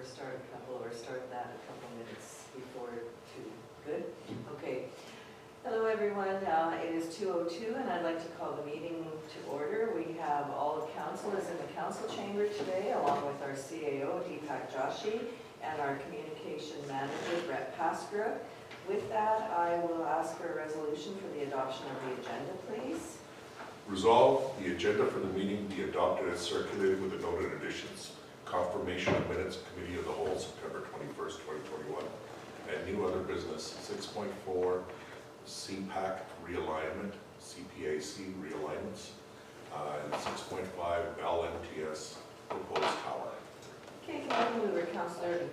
start that a couple minutes before 2. Good? Okay. Hello everyone, it is 2:02 and I'd like to call the meeting to order. We have all of council is in the council chamber today, along with our CAO, Deepak Joshi, and our communication manager, Brett Paskra. With that, I will ask for a resolution for the adoption of the agenda, please. Resolve, the agenda for the meeting be adopted as circulated with the noted additions. Confirmation of minutes, Committee of the Whole, September 21st, 2021. And new other business, 6.4, CPAC realignment, CPAC realignments, and 6.5, LNTS proposed tower. Okay, can I move it, Councillor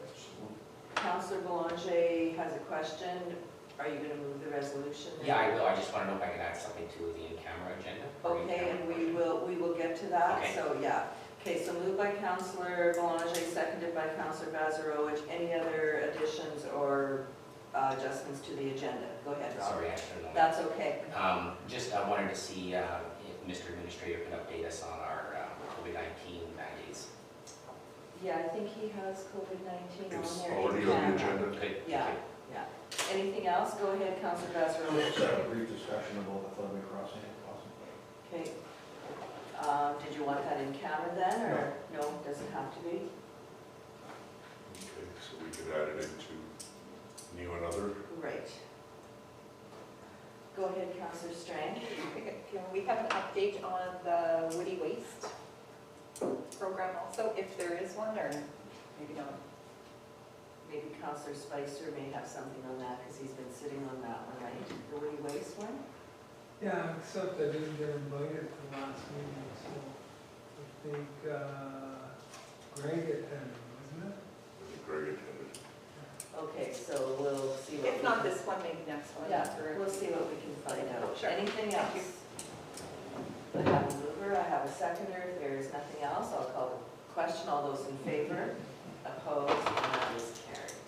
Boulanger has a question. Are you going to move the resolution? Yeah, I will. I just want to know if I can add something to the in-camera agenda. Okay, and we will get to that. Okay. So yeah. Okay, so moved by Councillor Boulanger, seconded by Councillor Bazarowicz. Any other additions or adjustments to the agenda? Go ahead, Rob. Sorry, I should have known. That's okay. Just I wanted to see if Mr. Administrator can update us on our COVID-19 mandates. Yeah, I think he has COVID-19 on It's there. already on the agenda. Good. Yeah, yeah. Anything else? Go ahead, Councillor Bazarowicz. Just a brief discussion about the flooding crossing if possible. Okay. Did you want that in camera then, or no? Doesn't have to be. Okay, so we could add it into new and other. Right. Go ahead, Councillor Strang. Can we have an update on the woody waste program also, if there is one, or maybe not? Maybe Councillor Spicer may have something on that because he's been sitting on that one, right? The woody waste one? Yeah, except I didn't get invited to last meeting, so I think Greg attended, wasn't it? I think Greg attended. Okay, so we'll see what. If not this one, maybe next one. Yeah, we'll see what we can find out. Sure. Anything Thank you. else? I have a mover, I have a seconder. If there is nothing else, I'll call the question. All those in favor? Opposed? And that is carried.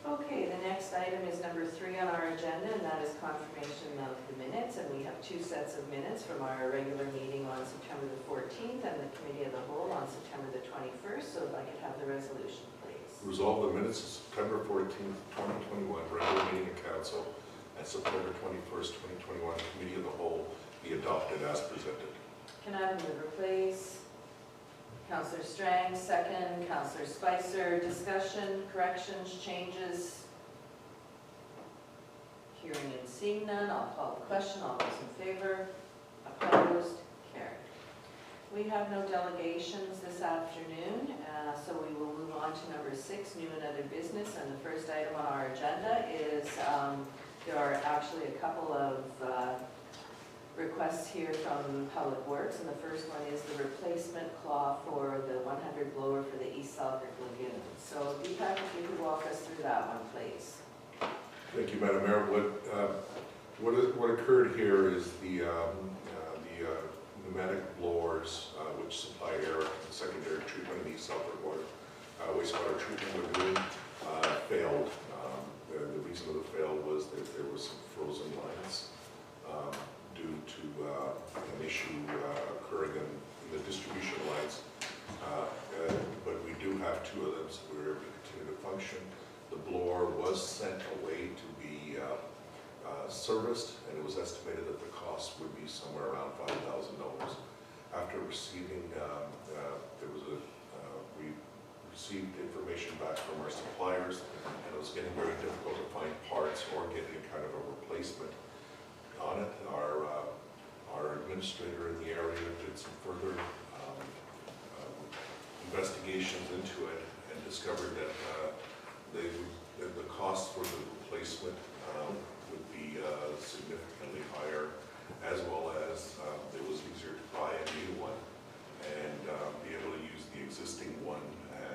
Okay, the next item is number 3 on our agenda, and that is confirmation of the minutes. And we have 2 sets of minutes from our regular meeting on September the 14th and the Committee of the Whole on September the 21st. So if I could have the resolution, please. Resolve the minutes of September 14th, 2021, regular meeting of council, and September 21st, 2021, Committee of the Whole be adopted as presented. Can I have a mover, please? Councillor Strang, second. Councillor Spicer, discussion, corrections, changes? Hearing and seeing none, I'll call the question. All those in favor? Opposed? Carried. We have no delegations this afternoon, so we will move on to number 6, new and other business. And the first item on our agenda is, there are actually a couple of requests here from Public Works, and the first one is the replacement claw for the 100 blower for the East Selkirk Lagoon. So Deepak, if you could walk us through that one, please. Thank you, Madam Mayor. What occurred here is the pneumatic blowers, which supply air and secondary treatment in the East Selkirk wastewater treatment lagoon, failed. The reason of the fail was that there was some frozen lines due to an issue occurring in the distribution lines. But we do have 2 of them, so we're able to continue to function. The blower was sent away to be serviced, and it was estimated that the cost would be somewhere around $5,000. After receiving, we received information back from our suppliers, and it was getting very difficult to find parts or get any kind of a replacement on it. Our administrator in the area did some further investigations into it and discovered that the cost for the replacement would be significantly higher, as well as it was easier to buy a new one and be able to use the existing one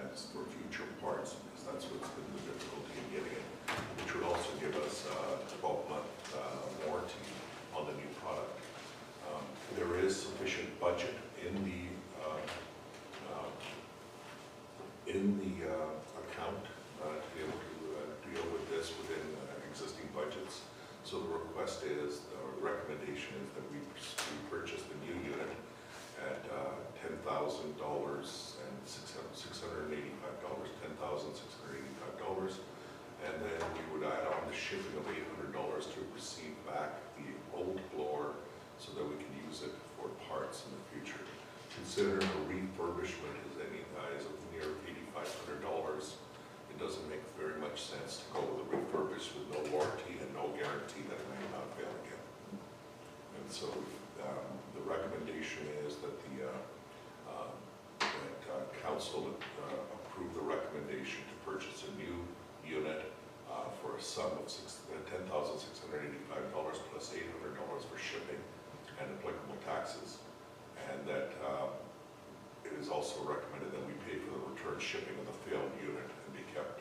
as for future parts, because that's what's been the difficulty in getting it, which would also give us a 12-month warranty on the new product. There is sufficient budget in the account to be able to deal with this within existing budgets. So the request is, the recommendation is that we purchase the new unit at $10,000 and $685, $10,685. And then we would add on the shipping of $800 to receive back the old blower so that we can use it for parts in the future. Considering a refurbishment is near $8,500, it doesn't make very much sense to go with a refurbished with no warranty and no guarantee that it may not fail again. And so the recommendation is that council approve the recommendation to purchase a new unit for a sum of $10,685 plus $800 for shipping and applicable taxes. And that it is also recommended that we pay for the return shipping of the failed unit and be kept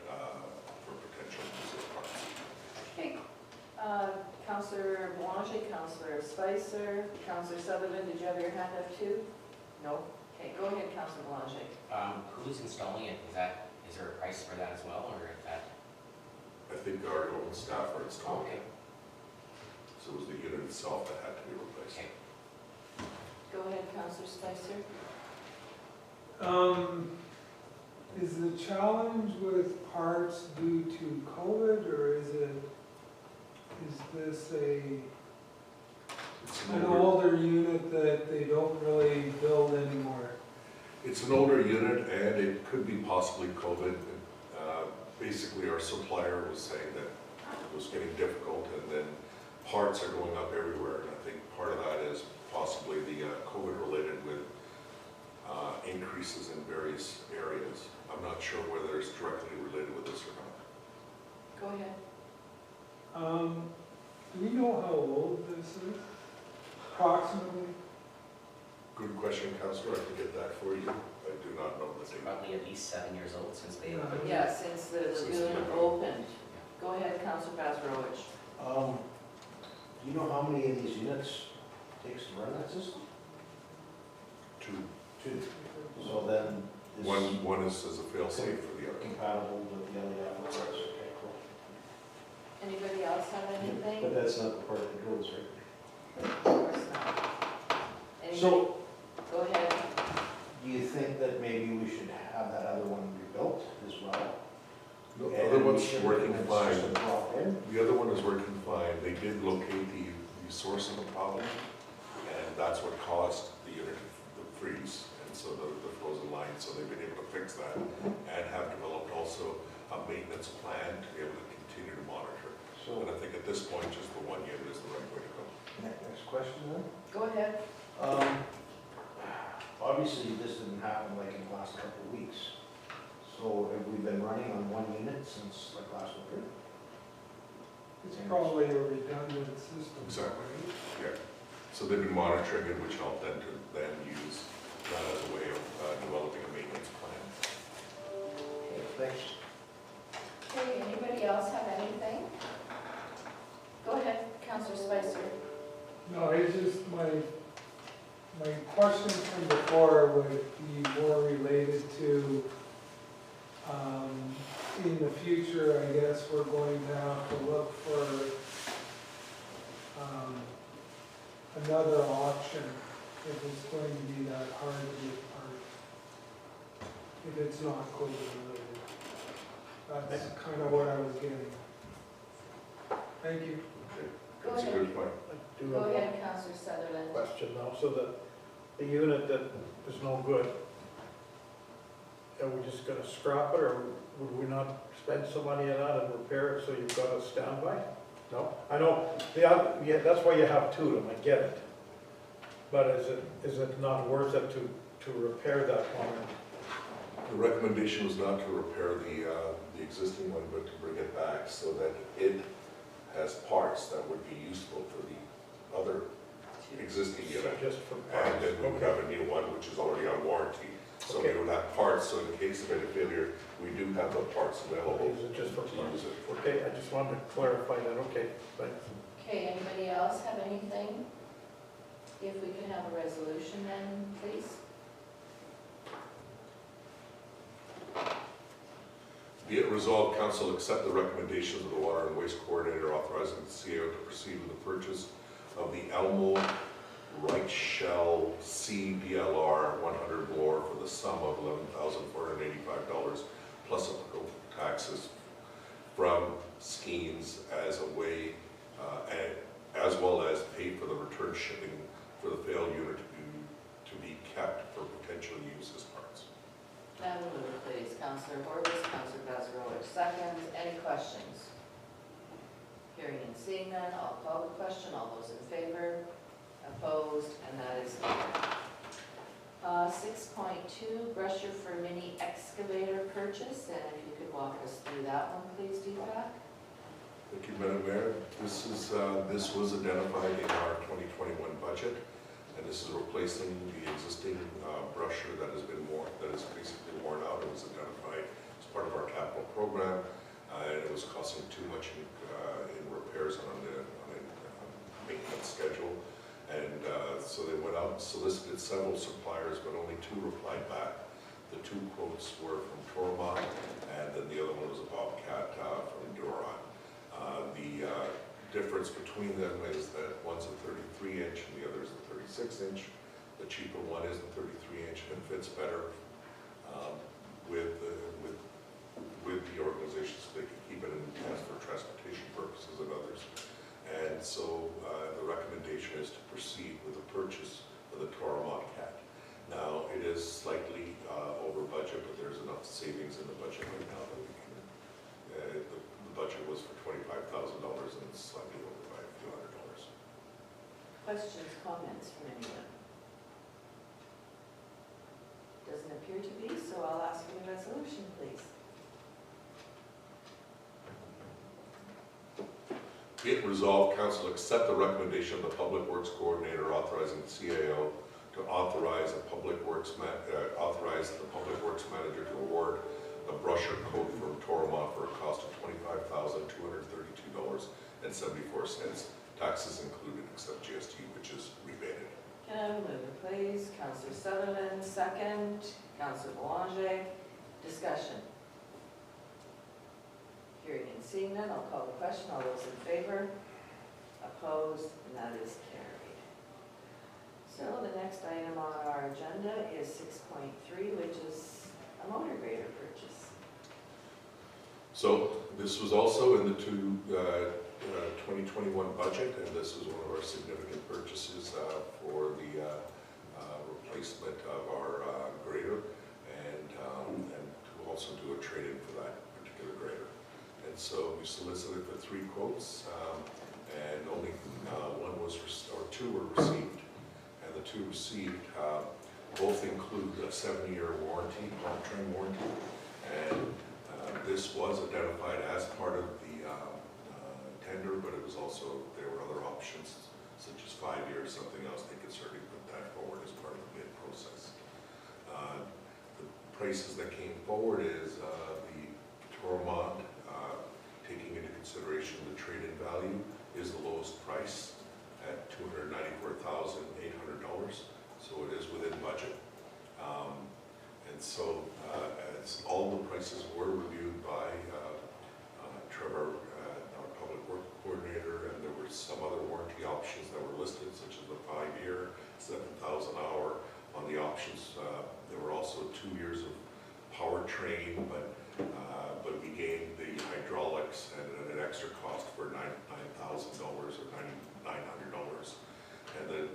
for potential use of parts. Okay. Councillor Boulanger, Councillor Spicer, Councillor Sutherland, did you have your hand up too? No? Okay, go ahead, Councillor Boulanger. Who's installing it? Is there a price for that as well, or is that? I think our own staff are installing Okay. it. So it was the unit itself that had to be replaced. Okay. Go ahead, Councillor Spicer. Is the challenge with parts due to COVID, or is this It's an older unit that they don't really build anymore? It's an older unit, and it could be possibly COVID. Basically, our supplier was saying that it was getting difficult, and then parts are going up everywhere. And I think part of that is possibly the COVID related with increases in various areas. I'm not sure whether it's directly related with this or not. Go ahead. Do we know how old this is? Approximately? Good question, Councillor. I can get that for you. I do not know the It's date. probably at least 7 years old since they Yeah. opened. Yeah, since the Since building the- opened. Go ahead, Councillor Bazarowicz. Do you know how many of these units takes to run that system? Two. Two. So then this One is as a fail-safe for the other. compatible with the other apparatus? Okay, cool. Anybody else have anything? But that's not the part that goes, right? Of course not. Anybody? So, Go ahead. do you think that maybe we should have that other one rebuilt as well? The And other one's we should- working and it's fine. just a drop in? The other one is working fine. They did locate the source of the problem, and that's what caused the unit to freeze, and so the frozen line. So they've been able to fix that and have developed also a maintenance plan to be able to continue to monitor. So, And I think at this point, just the one unit is the right way to go. next question then? Go ahead. Obviously, this didn't happen like in the last couple of weeks. So have we been running on one unit since like last winter? It's probably a redundant system. Exactly. Yeah. So they've been monitoring it, which helped them to then use that as a way of developing a maintenance plan. Okay, thanks. Okay, anybody else have anything? Go ahead, Councillor Spicer. No, it's just my question from before would be more related to, in the future, I guess we're going to have to look for another option if it's going to be that hard to get parts, if it's not COVID related. That's kind of what I was getting. Thank you. Okay. Go That's a ahead. good point. Do Go have ahead, a Councillor Sutherland. question now, so that the unit that is no good, are we just gonna scrap it, or would we not spend some money on that and repair it so you've got a standby? No? I know, yeah, that's why you have two of them, I get it. But is it not worth it to repair that one? The recommendation was not to repair the existing one, but to bring it back so that it has parts that would be useful for the other existing unit. Just for And parts? then we would have a new one, which is already on warranty. So we Okay. would have parts, so in case of any failure, we do have the parts available Is it just for to parts? use it. Okay, I just wanted to clarify that, okay, thanks. Okay, anybody else have anything? If we could have a resolution then, please. Be it resolved, council accept the recommendations of the Water and Waste Coordinator authorizing the CEO to proceed with the purchase of the Almo right shell CBLR 100 blower for the sum of $11,485 plus applicable taxes from Skeens as a way, as well as pay for the return shipping for the failed unit to be kept for potential use as parts. Can I have a mover, please? Councillor Horbis, Councillor Vazzarowicz, seconds. Any questions? Hearing and seeing none, I'll call the question. All those in favor? Opposed? And that is carried. 6.2, brusher for mini excavator purchase, and if you could walk us through that one, please, Deepak. Thank you, Madam Mayor. This was identified in our 2021 budget, and this is replacing the existing brusher that has basically worn out. It was identified as part of our capital program, and it was costing too much in repairs on a maintenance schedule. And so they went out and solicited several suppliers, but only 2 replied back. The 2 quotes were from Toromont, and then the other one was a Bobcat from Duron. The difference between them is that one's a 33-inch and the other is a 36-inch. The cheaper one is the 33-inch and fits better with the organization, so they can keep it in test for transportation purposes and others. And so the recommendation is to proceed with the purchase of the Toromont Cat. Now, it is slightly over budget, but there's enough savings in the budget right now that we can, the budget was for $25,000 and it's slightly over by a few $100. Questions, comments from anyone? Doesn't appear to be, so I'll ask for the resolution, please. Be it resolved, Council accept the recommendation of the Public Works Coordinator authorizing the CAO to authorize the Public Works Manager to award a brusher coat from Toromont for a cost of $25,232.74, taxes included except GST, which is rebated. Can I have a mover, please? Councillor Sutherland, second. Councillor Boulanger, discussion. Hearing and seeing none, I'll call the question. All those in favor? Opposed? And that is carried. So the next item on our agenda is 6.3, which is a motor grader purchase. So this was also in the 2021 budget, and this is one of our significant purchases for the replacement of our grader, and to also do a trade-in for that particular grader. And so we solicited for 3 quotes, and only 2 were received. And the 2 received both include a 7-year warranty, powertrain warranty, and this was identified as part of the tender, but it was also, there were other options, such as 5 years, something else. They could certainly put that forward as part of the bid process. The prices that came forward is the Toromont, taking into consideration the trade-in value, is the lowest price at $294,800, so it is within budget. And so as all the prices were reviewed by Trevor, our Public Works Coordinator, and there were some other warranty options that were listed, such as the 5-year, 7,000 hour. On the options, there were also 2 years of powertrain, but we gained the hydraulics and an extra cost for $9,000 or $900. And the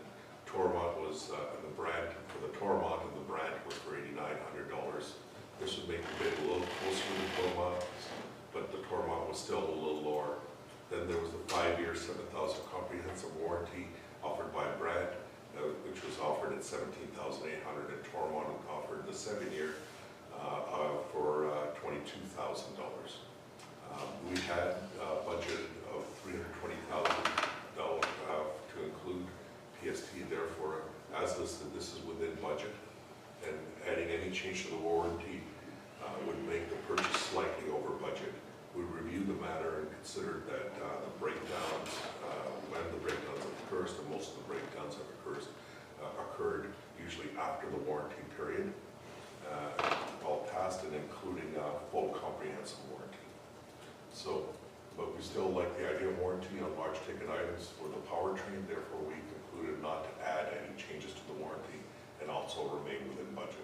Toromont was, the brand, for the Toromont and the brand was for $8,900. This would make the bid a little closer to the Toromont, but the Toromont was still a little lower. Then there was the 5-year, 7,000 comprehensive warranty offered by Brad, which was offered at $17,800, and Toromont offered the 7-year for $22,000. We had a budget of $320,000 to include PST, therefore, as listed, this is within budget, and adding any change to the warranty would make the purchase slightly over budget. We reviewed the matter and considered that the breakdowns, when the breakdowns have occurred, and most of the breakdowns have occurred usually after the warranty period, all passed and including full comprehensive warranty. So, but we still like the idea of warranty on large ticket items for the powertrain, therefore we concluded not to add and also remain within budget.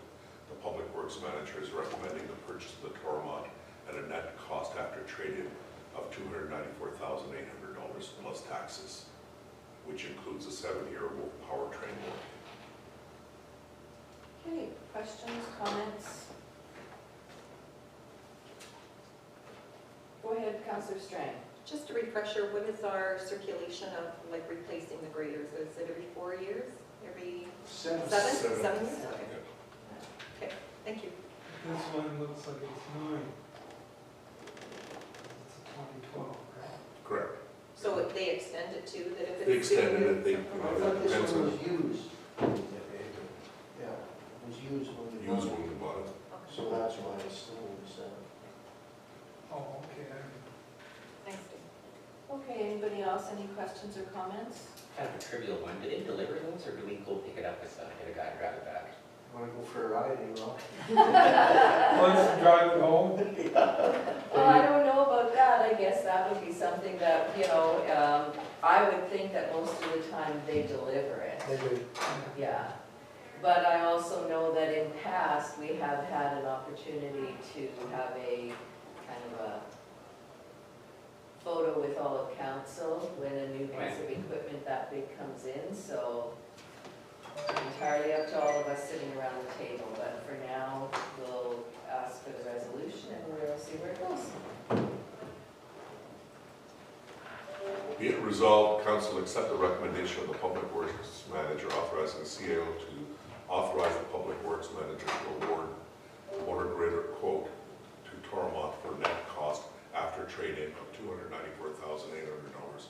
The Public Works Manager is recommending the purchase of the Toromont at a net cost after trade-in of $294,800 plus taxes, which includes a 7-year powertrain warranty. Okay, questions, comments? Go ahead, Councillor Strang. Just a refresher, what is our circulation of like replacing the graders? Is it every 4 years? Every 7? 7 years? Okay. Okay, thank you. This one looks like it's 9. It's a 2012, right? Correct. So if they extend it too, that if They it's. extended it, they, I thought this depends one on was used. Yeah, it was used when we bought used it. when we bought it. So that's why it's still in the 7. Oh, okay. Thanks, Dave. Okay, anybody else, any questions or comments? Kind of a trivial one, do they deliver those, or do we go pick it up with, get a guy and drive it back? Want to go for a ride, eh, Rob? Once you drive it home, Well, I don't know about that, I guess that would be something that, you know, I would think that most of the time they deliver it. they do. Yeah, but I also know that in past, we have had an opportunity to have a kind of a photo with all of council when a new piece of equipment that big comes in, so entirely up to all of us sitting around the table, but for now, we'll ask for the resolution and we'll see where it goes. Be it resolved, council accept the recommendation of the Public Works Manager authorizing the CAO to authorize the Public Works Manager to award the motor grader quote to Toromont for net cost after trade-in of $294,800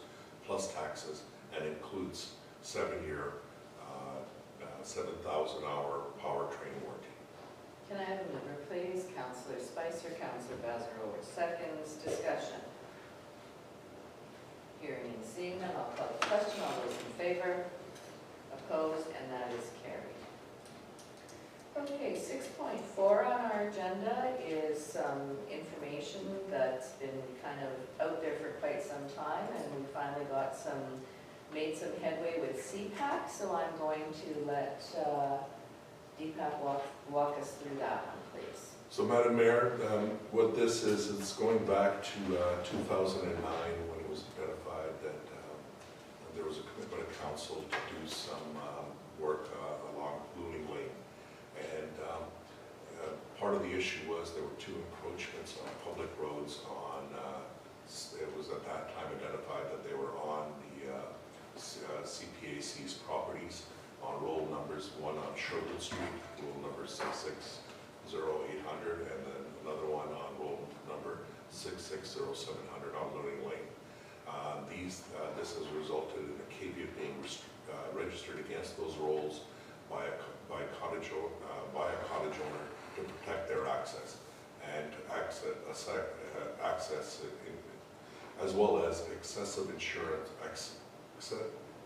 plus taxes and includes 7-year, 7,000-hour powertrain warranty. Can I have a mover, please? Councillor Spicer, Councillor Bazar seconds, discussion. Hearing and seeing none, I'll call the question. All those in favor? Opposed? And that is carried. Okay, 6.4 on our agenda is some information that's been kind of out there for quite some time, and we finally made some headway with CPAC, so I'm going to let Deepak walk us through that one, please. So, Madam Mayor, what this is, it's going back to 2009 when it was identified that there was a commitment of council to do some work along Blooming Lane. And part of the issue was there were 2 encroachments on public roads on, it was at that time identified that they were on the CPAC's properties on roll numbers, one on Sherwood Street, roll number 660-800, and then another one on roll number 660-700 on Learning Lane. This has resulted in a caveat being registered against those rolls by a cottage owner to protect their access and access as well as excessive insurance,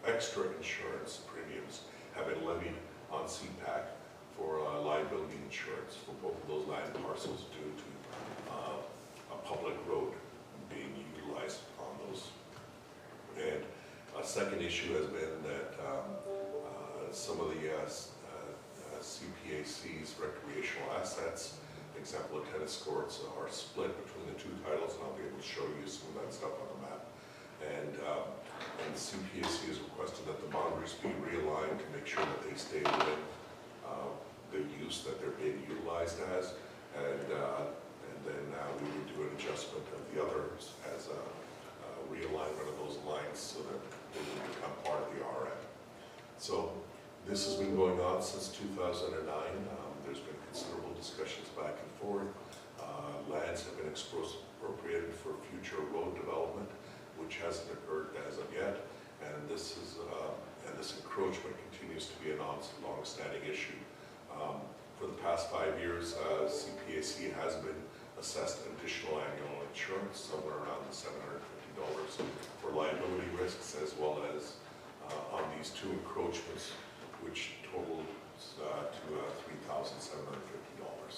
extra insurance premiums have been levied on CPAC for liability insurance for both of those land parcels due to a public road being utilized on those. And a second issue has been that some of the CPAC's recreational assets, example of tennis courts, are split between the 2 titles, and I'll be able to show you some of that stuff on the map. And the CPAC has requested that the boundaries be realigned to make sure that they stay within the use that they're being utilized as, and then we would do an adjustment of the others as a realignment of those lines so that they would become part of the RM. So this has been going on since 2009. There's been considerable discussions back and forth. Lands have been expropriated for future road development, which hasn't occurred as of yet, and this encroachment continues to be a long-standing issue. For the past 5 years, CPAC has been assessed additional annual insurance, somewhere around $750 for liability risks, as well as on these 2 encroachments, which totaled to $3,750.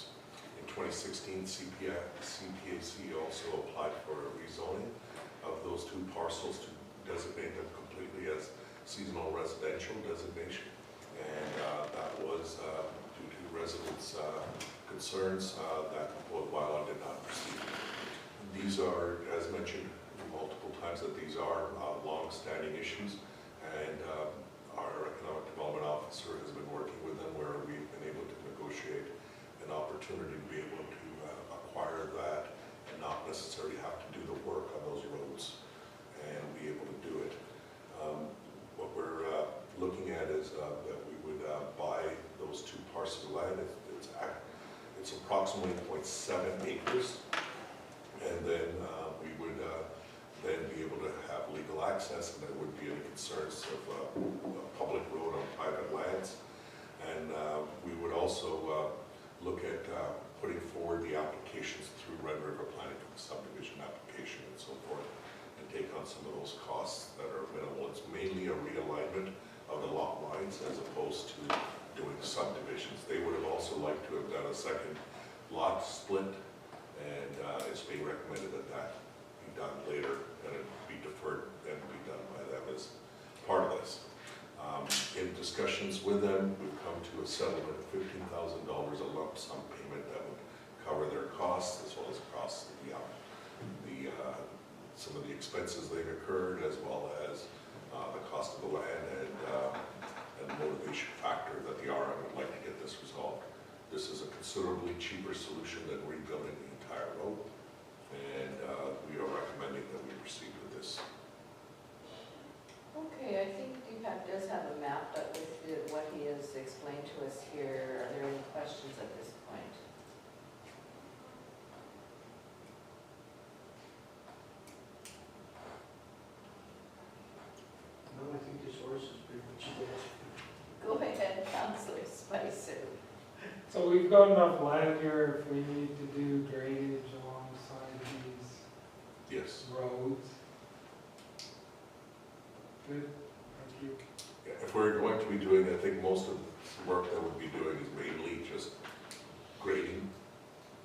In 2016, CPAC also applied for a rezoning of those 2 parcels to designate them completely as seasonal residential designation. And that was due to residents' concerns that the bylaw did not proceed. These are, as mentioned multiple times, that these are long-standing issues, and our economic development officer has been working with them where we've been able to negotiate an opportunity to be able to acquire that and not necessarily have to do the work on those roads and be able to do it. What we're looking at is that we would buy those two parcels of land. It's approximately 0.7 acres, and then we would then be able to have legal access, and there wouldn't be any concerns of a public road on private lands. And we would also look at putting forward the applications through Red River Planning for the subdivision application and so forth, and take on some of those costs that are minimal. It's mainly a realignment of the lot lines as opposed to doing subdivisions. They would have also liked to have done a second lot split, and it's being recommended that that be done later, and it be deferred and be done by them as part of this. In discussions with them, we've come to a settlement of $15,000, a lump sum payment that would cover their costs as well as costs of some of the expenses they've incurred, as well as the cost of the land and the motivation factor that the RM would like to get this resolved. This is a considerably cheaper solution than rebuilding the entire road, and we are recommending that we proceed with this. Okay, I think DPAC does have a map, but with what he has explained to us here, are there any questions at this point? No, I think this horse is pretty much dead. Go ahead, Councillor Spicer. So we've got enough land here if we need to do drainage alongside these Yes. roads. Good, thank you. Yeah, if we're going to be doing, I think most of the work that we'll be doing is mainly just grading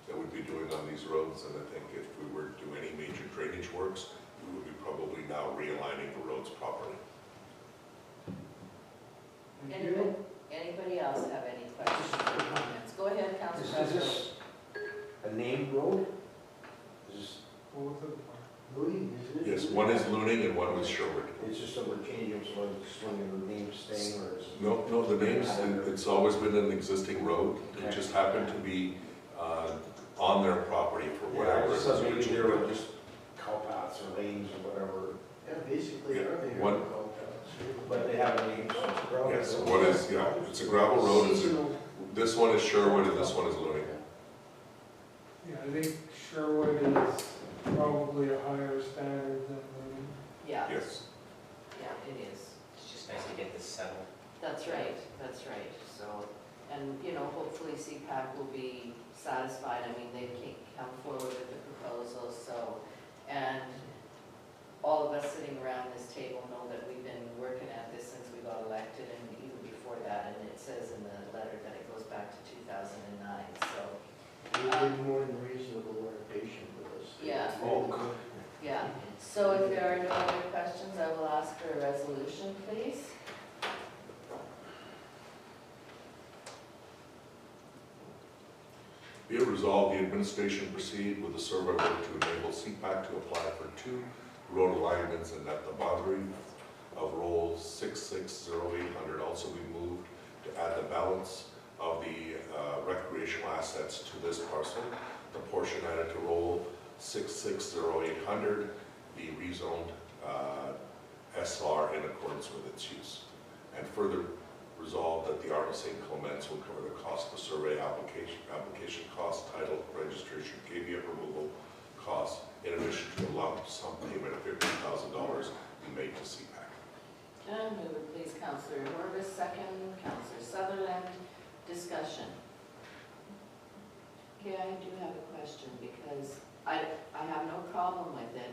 that we'd be doing on these roads, and I think if we were to do any major drainage works, we would be probably now realigning the roads properly. Thank you. Anybody else have any questions or comments? Go ahead, Councillor. Is this a named road? Is this Both of them. Louis, isn't it? Yes, one is Looning and one was Sherwood. It's just that we're changing, so it's swinging the name staying, or is it? No, the names, it's always been an existing road. It Okay. just happened to be on their property for whatever. Yeah, it was so maybe originally there were built. just cow paths or lanes or whatever. Yeah, basically, Yeah, are they? one- But they have a name, so it's gravel. Yes, one is, yeah, it's a gravel road. This one is Sherwood and this one is Looning. Yeah, I think Sherwood is probably a higher standard than Loon. Yeah, Yes. yeah, it is. It's just nice to get this settled. That's right, that's right. So, and, you know, hopefully CPAC will be satisfied. I mean, they can't come forward with the proposal, so, and all of us sitting around this table know that we've been working at this since we got elected and even before that, and it says in the letter that it goes back to 2009, so, They've been more than reasonable or patient with us. Yeah. Oh, good. yeah. So if there are no other questions, I will ask for a resolution, please. Be it resolved, the administration proceed with the survey work to enable CPAC to apply for 2 road alignments, and that the boundary of roll 6600800 also be moved to add the balance of the recreational assets to this parcel. The portion added to roll 6600800 be rezoned SR in accordance with its use. And further resolved that the Army St. Clements will cover the cost of survey application costs, title, registration, caveat removal costs, in addition to a lump sum payment of $15,000 be made to CPAC. And move it, please, Councillor Horvis, second, Councillor Sutherland. Discussion. Okay, I do have a question, because I have no problem with it,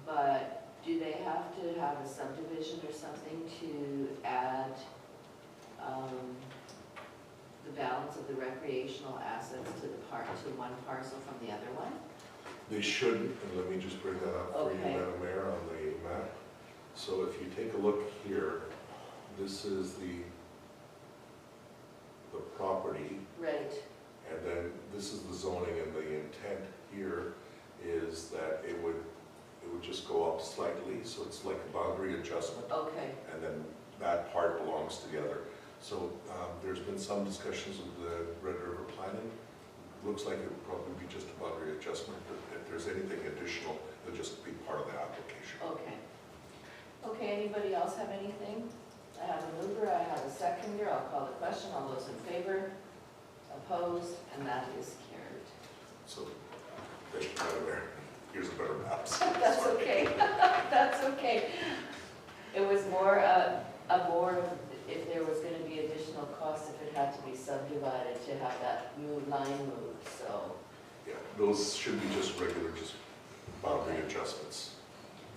but do they have to have a subdivision or something to add the balance of the recreational assets to one parcel from the other one? They shouldn't, and let me just bring that up for you, Okay. Madam Mayor, on the map. So if you take a look here, this is the the property. Right, And then this is the zoning, and the intent here is that it would just go up slightly, so it's like a boundary adjustment, okay, and then that part belongs together. So there's been some discussions with the Red River planning. Looks like it would probably be just a boundary adjustment, but if there's anything additional, it'll just be part of the application. okay. Okay, anybody else have anything? I have a mover, I have a seconder, I'll call the question, all those in favor, opposed, and that is carried. So, there, here's a better map. That's okay, that's okay. It was more, if there was gonna be additional costs, if it had to be subdivided to have that line moved, so. Yeah, those should be just regular, just boundary adjustments,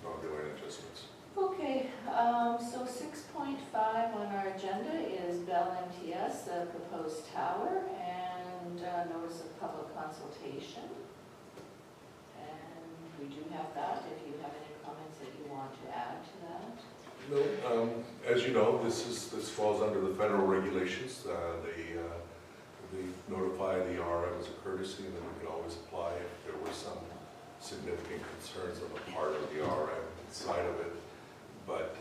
boundary line adjustments. Okay, so 6.5 on our agenda is Bell MTS, the proposed tower, and notice of public consultation. And we do have that, if you have any comments that you want to add to that. No, as you know, this falls under the federal regulations. They notify the RM as a courtesy, and then we can always apply if there were some significant concerns on the part of the RM side of it. But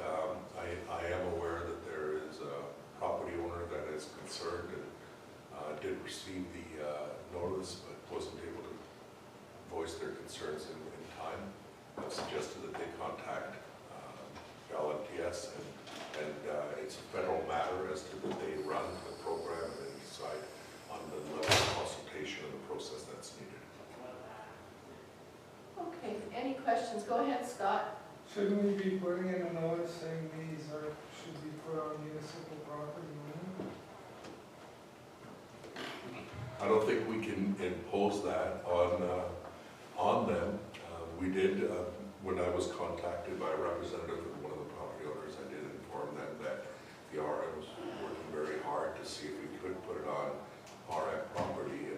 I am aware that there is a property owner that is concerned and did receive the notice, but wasn't able to voice their concerns in time. I've suggested that they contact LMTS, and it's a federal matter as to that they run the program and they decide on the level of consultation and the process that's needed. Okay, any questions? Go ahead, Scott. Shouldn't we be putting in a notice saying these should be put on municipal property only? I don't think we can impose that on them. We did, when I was contacted by a representative of one of the property owners, I did inform them that the RM was working very hard to see if we could put it on RM property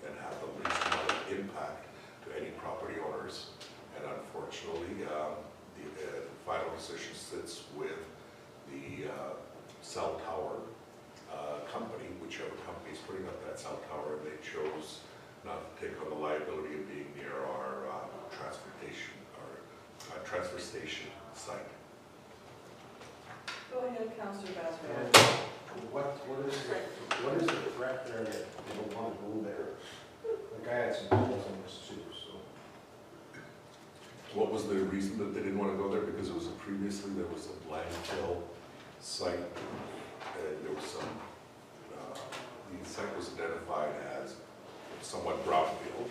and have the least amount of impact to any property owners. And unfortunately, the final decision sits with the cell tower company, whichever company is putting up that cell tower, and they chose not to take on the liability of being near our transfer station site. Go ahead, Councillor And Basra. what is the threat there that they don't want to go there? Like I had some calls on this too, so. What was the reason that they didn't want to go there? Because it was previously there was a landfill site, and there was some, the site was identified as somewhat brownfield.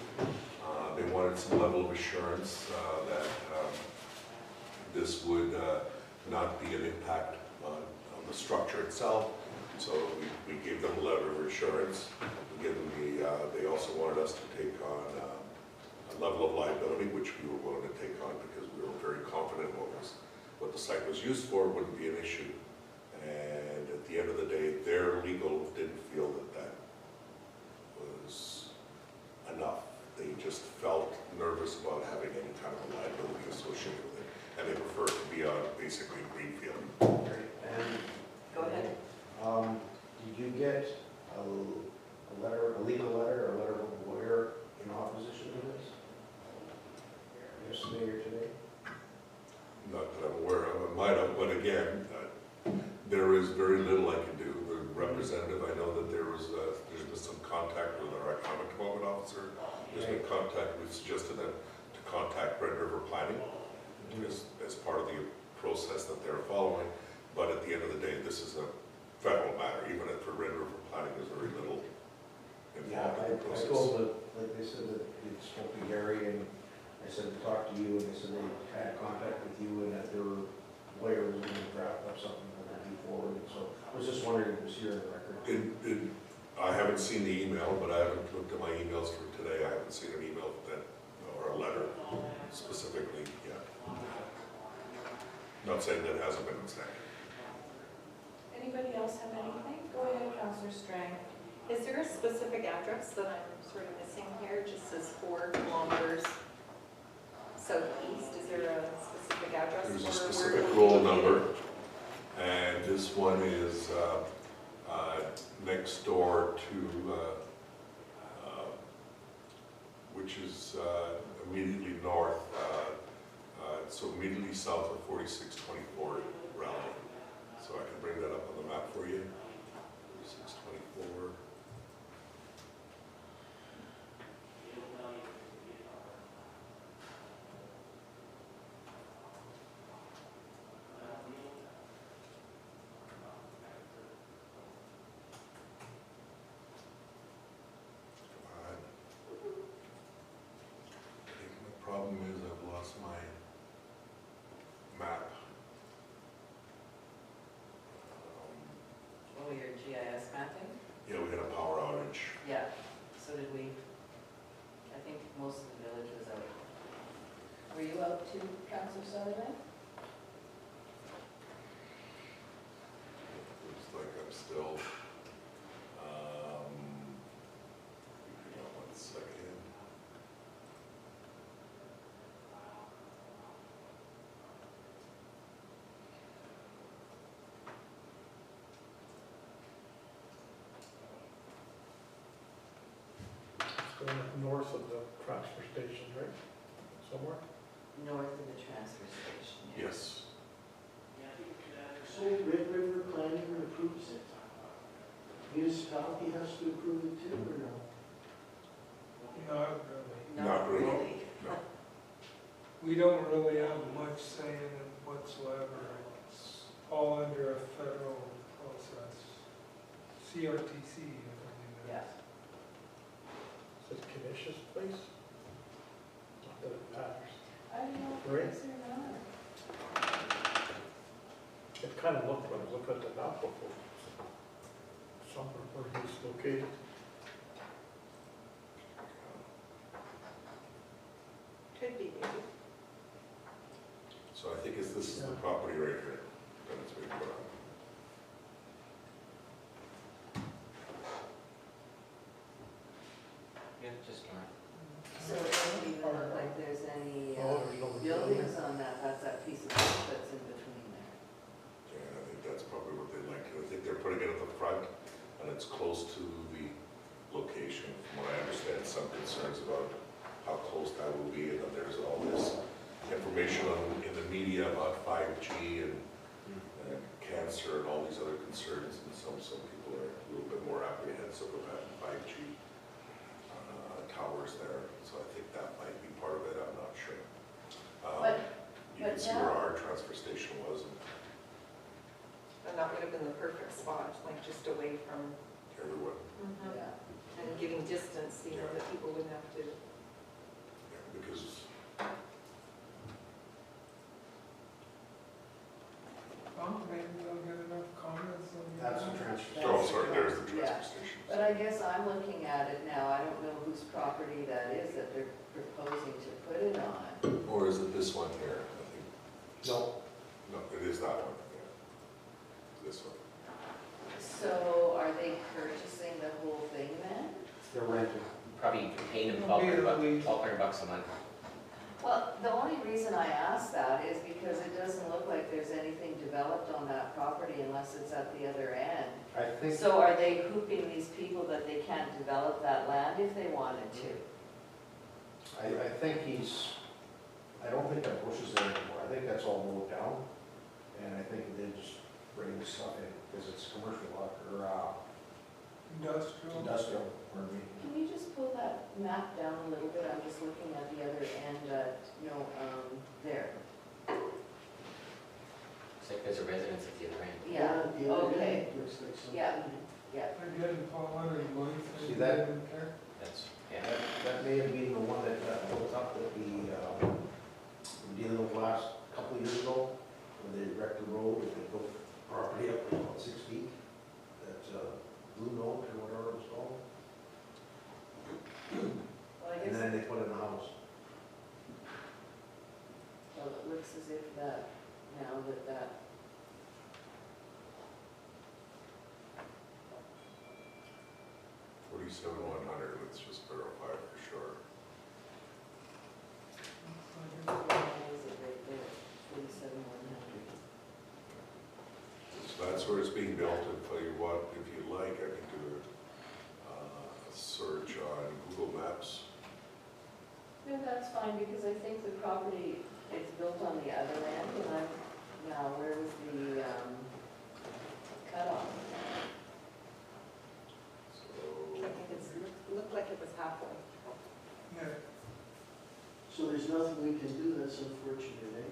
They wanted some level of assurance that this would not be an impact on the structure itself. So we gave them a letter of assurance. We gave them they also wanted us to take on a level of liability, which we were willing to take on because we were very confident what the site was used for wouldn't be an issue. And at the end of the day, their legal didn't feel that was enough. They just felt nervous about having any kind of a liability associated with it, and they prefer to be on basically greenfield. And Go ahead. did you get a legal letter, or a letter from a lawyer in opposition to this? Yesterday or today? Not that I'm aware of, I might have, but again, there is very little I can do. The representative, I know that there's been some contact with our economic development officer. There's been contact, we've suggested them to contact Red River Planning as part of the process that they're following. But at the end of the day, this is a federal matter, even if for Red River Planning, there's very little Yeah, involved in the I process. told them, like they said that it spoke to Gary, and I said to talk to you, and they said they had contact with you, and that their lawyer was going to draft up something that would be forwarded. So I was just wondering if it was here in the record. I haven't seen the email, but I haven't looked at my emails for today. I haven't seen an email that, or a letter specifically yet. Not saying that it hasn't been sent. Anybody else have anything? Go ahead, Councillor Strang. Is there a specific address that I'm sort of missing here? It just says 4 kilometers southeast. Is there a specific address? There's a or specific where roll located? number, and this one is next door to, which is immediately north, so immediately south of 4624 Raleigh. So I can bring that up on the map for you. 4624. Problem is I've lost my map. Oh, your GIS mapping? Yeah, we had a power outage. Yeah, so did we. I think most of the village was out. Were you out too, Councillor Sutherland? Looks like I'm still, hang on 1 second. It's going up north of the transfer station, right? Somewhere? North of the transfer station. yeah. Yes. So Red River Planning approves it. Municipality has to approve it too, or no? Not really. Not really. No. We don't really have much say in it whatsoever. It's all under a federal process. CRTC, I believe. Yeah. Is it Canisius place? Not that it matters. I don't know if Right. it is or not. It kind of looked, when I was looking at the map before, somewhere where he's located. Could be, maybe. So I think this is the property right here. That's what we put on. Yeah, just north. So it doesn't even look like there's any Oh, there's no buildings on that. That's that piece of land that's in between there. Yeah, I think that's probably what they like. I think they're putting it at the front, and it's close to the location. From what I understand, some concerns about how close that will be, and then there's all this information in the media about 5G and cancer and all these other concerns, and some people are a little bit more apprehensive of having 5G towers there. So I think that might be part of it. I'm not sure. You can see where our transfer station was, and And that would have been the perfect spot, like just away from, everyone. Yeah. and giving distance, you know, that people wouldn't have to. Yeah, because Well, maybe we'll get enough comments on That's that. a transfer. oh, sorry, there's the Yeah. transfer station. But I guess I'm looking at it now. I don't know whose property that is that they're proposing to put it on. Or is it this one here? I think, No, no, it is that one, yeah. This one. So are they purchasing the whole thing then? they're renting. Probably paying them It'll be at least- $1,200 a month. Well, the only reason I ask that is because it doesn't look like there's anything developed on that property unless it's at the other end. I think, So are they hooping these people that they can't develop that land if they wanted to? I think I don't think that bush is there anymore. I think that's all mowed down. And I think they just bring the stuff in, because it's commercial lot, or Industrial. industrial, pardon me. Can you just pull that map down a little bit? I'm just looking at the other end, there. It's like there's a residence at the other end. Yeah, The other okay, day, looks like something. yeah, yeah. They're getting 1,200 a month. See that? That's, yeah. That may have been the one that got built up that we were dealing with last couple of years ago, when they wrecked the road, and they built the property up to about 6 feet. That's Blue Note or whatever it was called. Well, I And guess, then they put in a house. well, it looks as if that, now that 47,100, let's just verify for sure. what is it right there, 47,100. So that's where it's being built, and tell you what, if you like, I can do a search on Google Maps. No, that's fine, because I think the property is built on the other end, and I'm, now, where was the cutoff? So, I think it's, looked like it was halfway. Yeah, So there's nothing we can do, that's unfortunate, eh?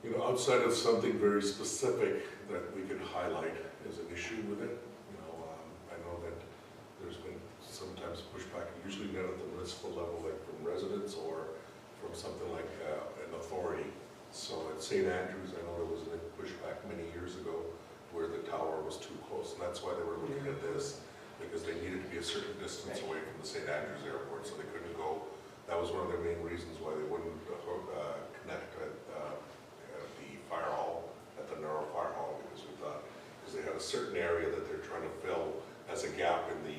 you know, outside of something very specific that we can highlight as an issue with it, you know, I know that there's been sometimes pushback, usually not at the municipal level, like from residents or from something like an authority. So at St. Andrews, I know there was a pushback many years ago where the tower was too close, and that's why they were looking at this, because they needed to be a certain distance away from the St. Andrews Airport, so they couldn't go. That was one of their main reasons why they wouldn't connect at the fire hall, at the narrow fire hall, because we thought, because they had a certain area that they're trying to fill as a gap in the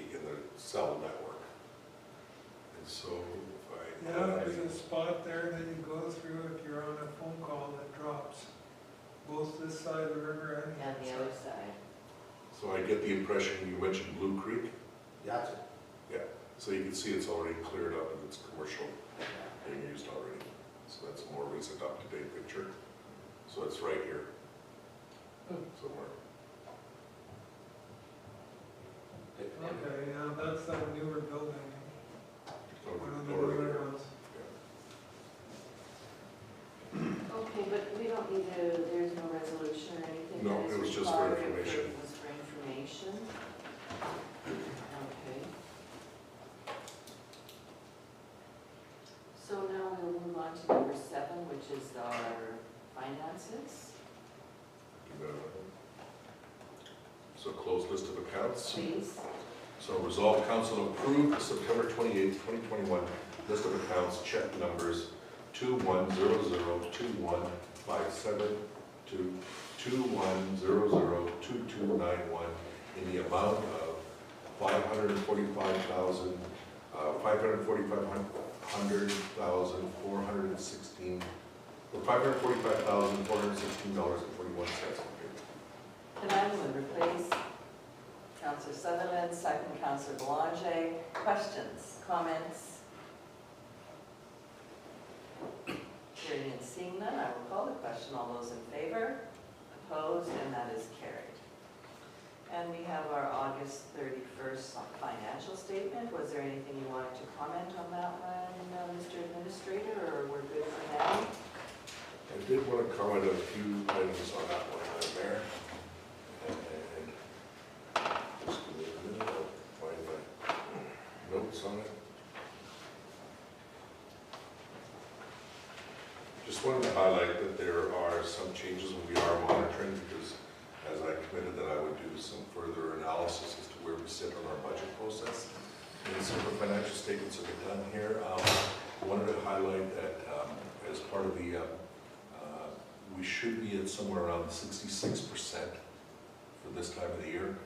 cell network. And so, if I yeah, there's a spot there that you go through if you're on a phone call that drops, both this side of the river and And the other side. So I get the impression, you mentioned Blue Creek, That's it. so you can see it's already cleared up and it's commercial, being used already. So that's a more recent up-to-date picture. So it's right here, somewhere. Okay, yeah, that's that newer building, one of the Over newer here. ones. Okay, but we don't need to, there's no resolution or anything? No, that is it was just for required, information. It was for information? Okay. So now we'll move on to number 7, which is our finances. So closed list of accounts. Please. So resolve council approve the September 28th, 2021 list of accounts, check numbers 21002157 to 21002291 in the amount of $545,416 or $545,416.41. Can I have a mover, please? Councillor Sutherland, second Councillor Belanger. Questions, comments? Hearing and seeing none, I will call the question. All those in favor? Opposed? And that is carried. And we have our August 31st financial statement. Was there anything you wanted to comment on that one, Mr. Administrator, or we're good for now? I did want to comment a few items on that one there. And just give me a minute, I'll find my notes on it. Just wanted to highlight that there are some changes and we are monitoring, because as I committed that I would do some further analysis as to where we sit on our budget process. And some of the financial statements have been done here. I wanted to highlight that as part of the, we should be at somewhere around 66% for this time of the year,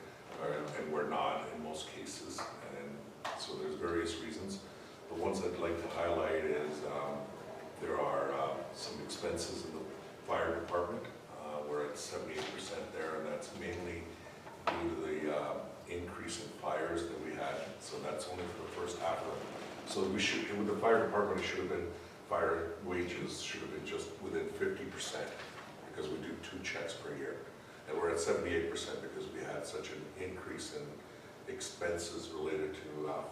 and we're not in most cases. And so there's various reasons. The ones I'd like to highlight is there are some expenses in the fire department. We're at 78% there, and that's mainly due to the increase in fires that we had. So that's only for the first half of it. So we should, with the fire department, it should have been, fire wages should have been just within 50%, because we do 2 checks per year. And we're at 78% because we had such an increase in expenses related to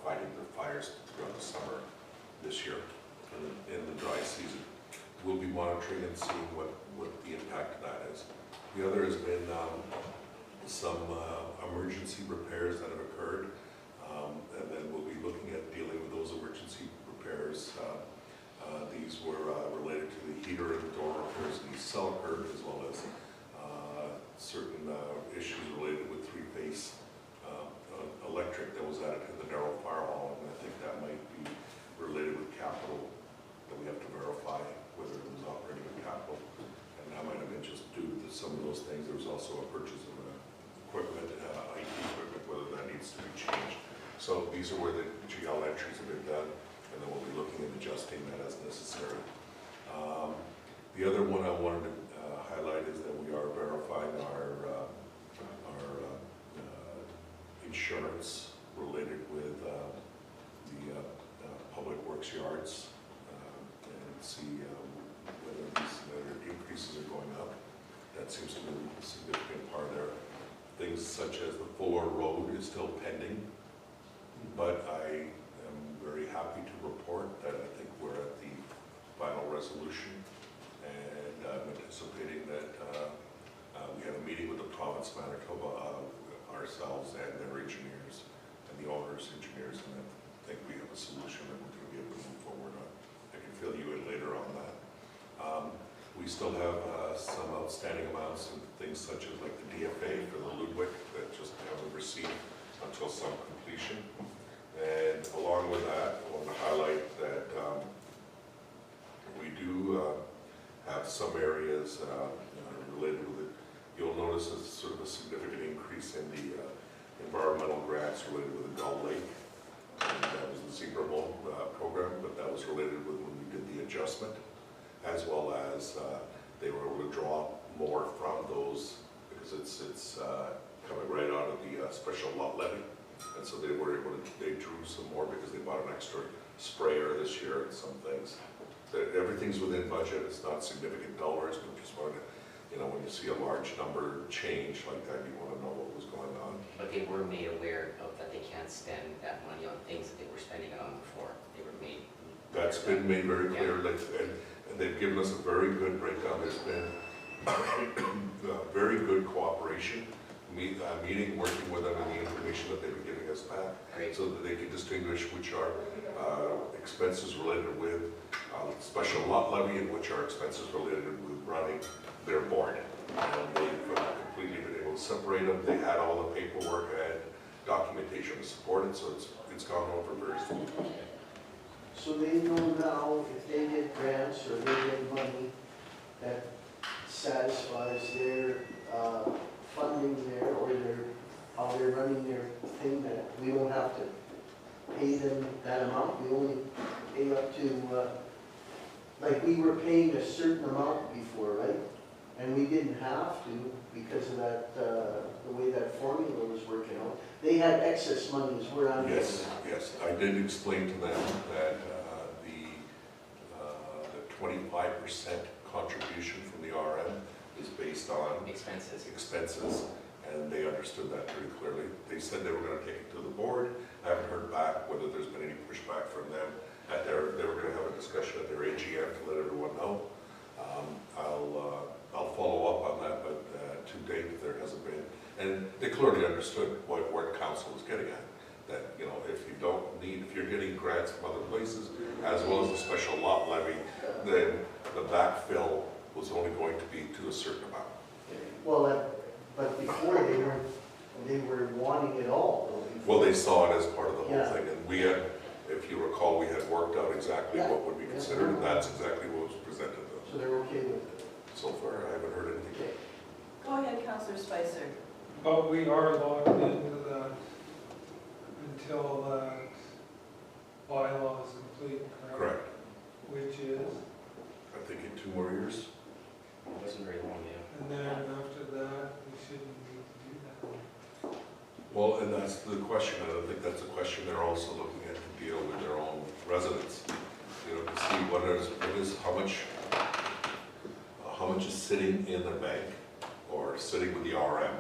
fighting the fires throughout the summer this year in the dry season. We'll be monitoring and seeing what the impact of that is. The other has been some emergency repairs that have occurred, and then we'll be looking at dealing with those emergency repairs. These were related to the heater and the door repairs in East Selkirk, as well as certain issues related with 3-phase electric that was added to the narrow fire hall, and I think that might be related with capital that we have to verify whether it was operating with capital, and that might have been just due to some of those things. There was also a purchase of equipment, IT equipment, whether that needs to be changed. So these are where the GL entries have been done, and then we'll be looking at adjusting that as necessary. The other one I wanted to highlight is that we are verifying our insurance related with the public works yards, and see whether these increases are going up. That seems to be a significant part there. Things such as the Fuller Road is still pending, but I am very happy to report that I think we're at the final resolution, and I'm anticipating that we had a meeting with the province of Manitoba, ourselves and their engineers, and the owner's engineers, and I think we have a solution that we're going to be able to move forward on. I can fill you in later on that. We still have some outstanding amounts of things such as like the DFA for the Ludwig that just haven't received until some completion. And along with that, I want to highlight that we do have some areas related with it. You'll notice a sort of a significant increase in the environmental grants related with the Gull Lake. And that was the Zebra Mold program, but that was related with when we did the adjustment, as well as they were able to draw more from those because it's coming right out of the special lot levy. And so they were able to, they drew some more because they bought an extra sprayer this year and some things. Everything's within budget, it's not significant dollars, but just wanted to, you know, when you see a large number change like that, you want to know what was going on. But they were made aware of that they can't spend that money on things that they were spending it on before. They were made. That's been made very clear, like, and they've given us a very good breakdown. There's been very good cooperation, meeting, working with them, and the information that they've been giving us back. Great. So that they can distinguish which are expenses related with special lot levy and which are expenses related with running their board. And they've completely been able to separate them. They had all the paperwork and documentation to support it, so it's gone over very smoothly. So they know now if they get grants or they get money that satisfies their funding there or how they're running their thing, that we won't have to pay them that amount. We only pay up to, like we were paying a certain amount before, right? And we didn't have to because of that, the way that formula was working out. They had excess money is where I'm getting at. Yes, I did explain to them that the 25% contribution from the RM is based on expenses, and they understood that very clearly. They said they were going to take it to the board. I haven't heard back whether there's been any pushback from them. They were going to have a discussion at their AGM to let everyone know. I'll follow up on that, but to date there hasn't been. And they clearly understood what council was getting at. That, you know, if you're getting grants from other places, as well as the special lot levy, then the backfill was only going to be to a certain amount. Well, but before they were wanting it all. Well, they saw it as part of the whole Yeah. thing, and we had, if you recall, we had worked out exactly Yeah. what would be considered, and that's exactly what was presented to them. So they're okay with it. So far, I haven't heard anything. Okay. Go ahead, Councillor Spicer. But we are locked into that until that bylaw is complete, correct? Correct. Which is, I think in 2 more years. It wasn't very long, yeah. and then after that, we shouldn't need to do that. Well, and that's the question, and I think that's a question they're also looking at to deal with their own residents. You know, to see how much is sitting in the bank or sitting with the RM,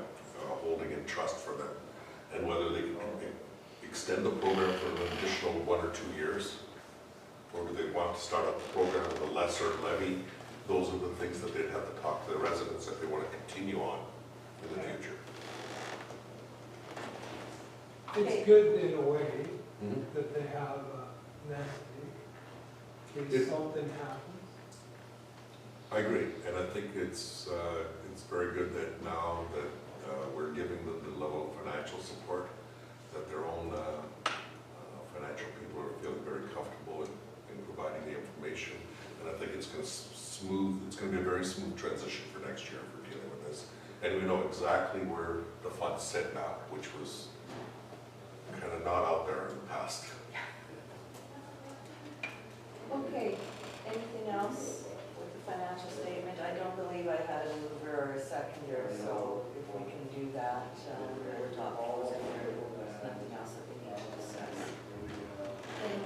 holding in trust for them, and whether they can extend the program for an additional 1 or 2 years, or do they want to start up the program with a lesser levy? Those are the things that they'd have to talk to the residents if they want to continue on in the future. It's good in a way that they have a nest egg in case something happens. I agree, and I think it's very good that now that we're giving them the level of financial support, that their own financial people are feeling very comfortable in providing the information. And I think it's going to be a very smooth transition for next year for dealing with this. And we know exactly where the funds sit now, which was kind of not out there in the past. Okay, anything else with the financial statement? don't believe I had a mover or a seconder, so if we can do that, we'll adopt those if there's nothing else that we need to discuss. Okay.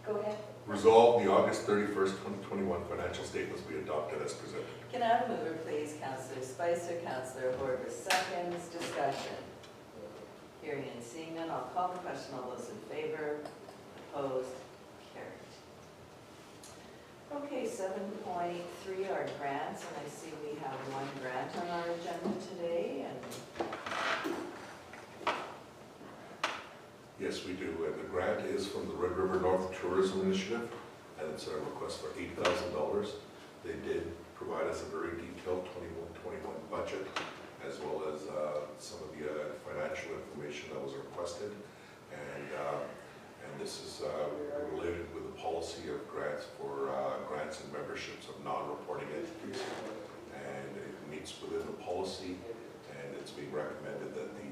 Go ahead. Resolve the August 31st, 2021 financial statements be adopted as presented. Can I have a mover, please? Councillor Spicer, Councillor Horwath, seconds, discussion. Hearing and seeing none, I'll call the question. All those in favor? Opposed? Carried. Okay, 7.3 are grants, and I see we have one grant on our agenda today, and Yes, we do. And the grant is from the Red River North Tourism Initiative, and it's a request for $8,000. They did provide us a very detailed 21 budget, as well as some of the financial information that was requested. And this is related with the policy of grants for grants and memberships of non-reporting entities. And it meets within the policy, and it's being recommended that the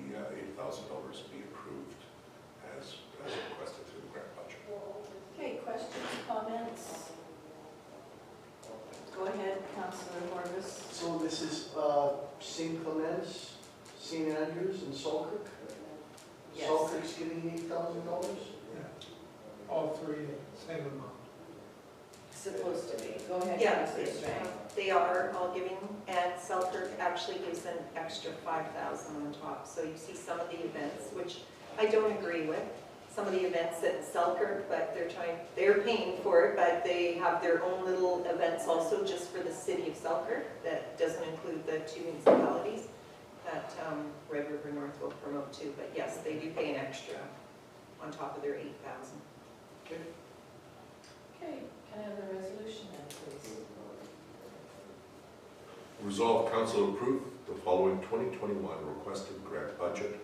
$8,000 be approved as requested through the grant budget. okay, questions, comments? Go ahead, Councillor Horwath. So this is St. Clements, St. Andrews, and Selkirk? Yes. Selkirk's getting $8,000? All three, same amount. Supposed to be. Go ahead, Yeah, Councillor Strang. they are all giving, and Selkirk actually gives an extra 5,000 on top. So you see some of the events, which I don't agree with, some of the events at Selkirk, but they're paying for it, but they have their own little events also just for the city of Selkirk. That doesn't include the two municipalities that Red River North will promote too. But yes, they do pay an extra on top of their 8,000. Okay, can I have the resolution then, please? Resolve council approve the following 2021 requested grant budget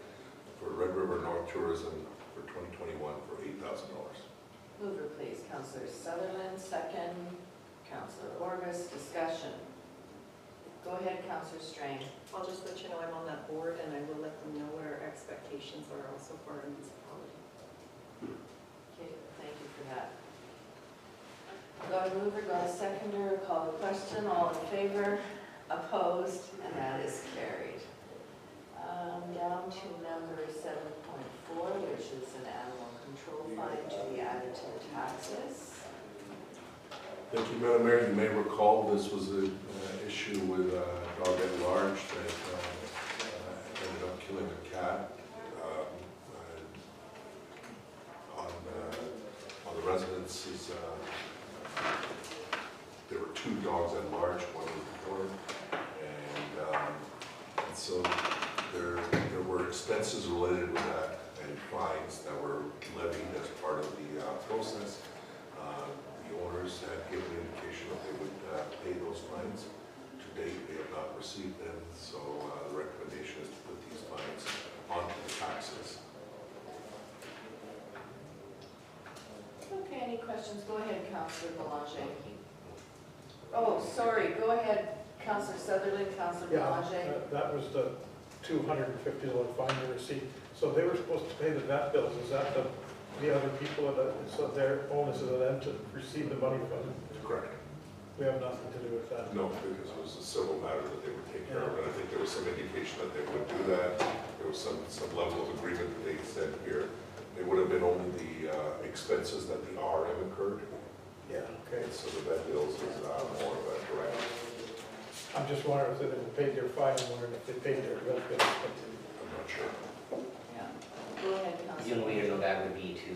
for Red River North Tourism for 2021 for $8,000. Mover, please. Councillor Sutherland, second. Councillor Horwath, discussion. Go ahead, Councillor Strang. I'll just let you know I'm on that board, and I will let them know what our expectations are also for our municipality. Okay, thank you for that. Got a mover, got a seconder, call the question, all in favor, opposed, and that is carried. Down to number 7.4, which is an animal control fine to be added to the taxes. Thank you, Madam Mayor. You may recall this was an issue with a dog at large that ended up killing a cat on the residences. There were two dogs at large, one was born, and so there were expenses related with that and fines that were levied as part of the process. The owners had given indication that they would pay those fines. To date, they have not received them, so the recommendation is to put these fines onto the taxes. Okay, any questions? Go ahead, Councillor Belanger. Oh, sorry, go ahead, Councillor Sutherland, Councillor Belanger. Yeah, that was the $250 fine they received. So they were supposed to pay the vet bills. Is that the other people, so their onus is on them to receive the money from them? Correct. We have nothing to do with that. No, because it was a civil matter that they would take care of, and I think there was some indication that they would do that. There was some level of agreement that they said here. It would have been only the expenses that the RM incurred. Yeah, okay. Okay, so the vet bills is more of a direct. I'm just wondering if they paid their fine, I'm wondering if they paid their vet bills. I'm not sure. Yeah. Go ahead, The Councillor. only way to know that would be to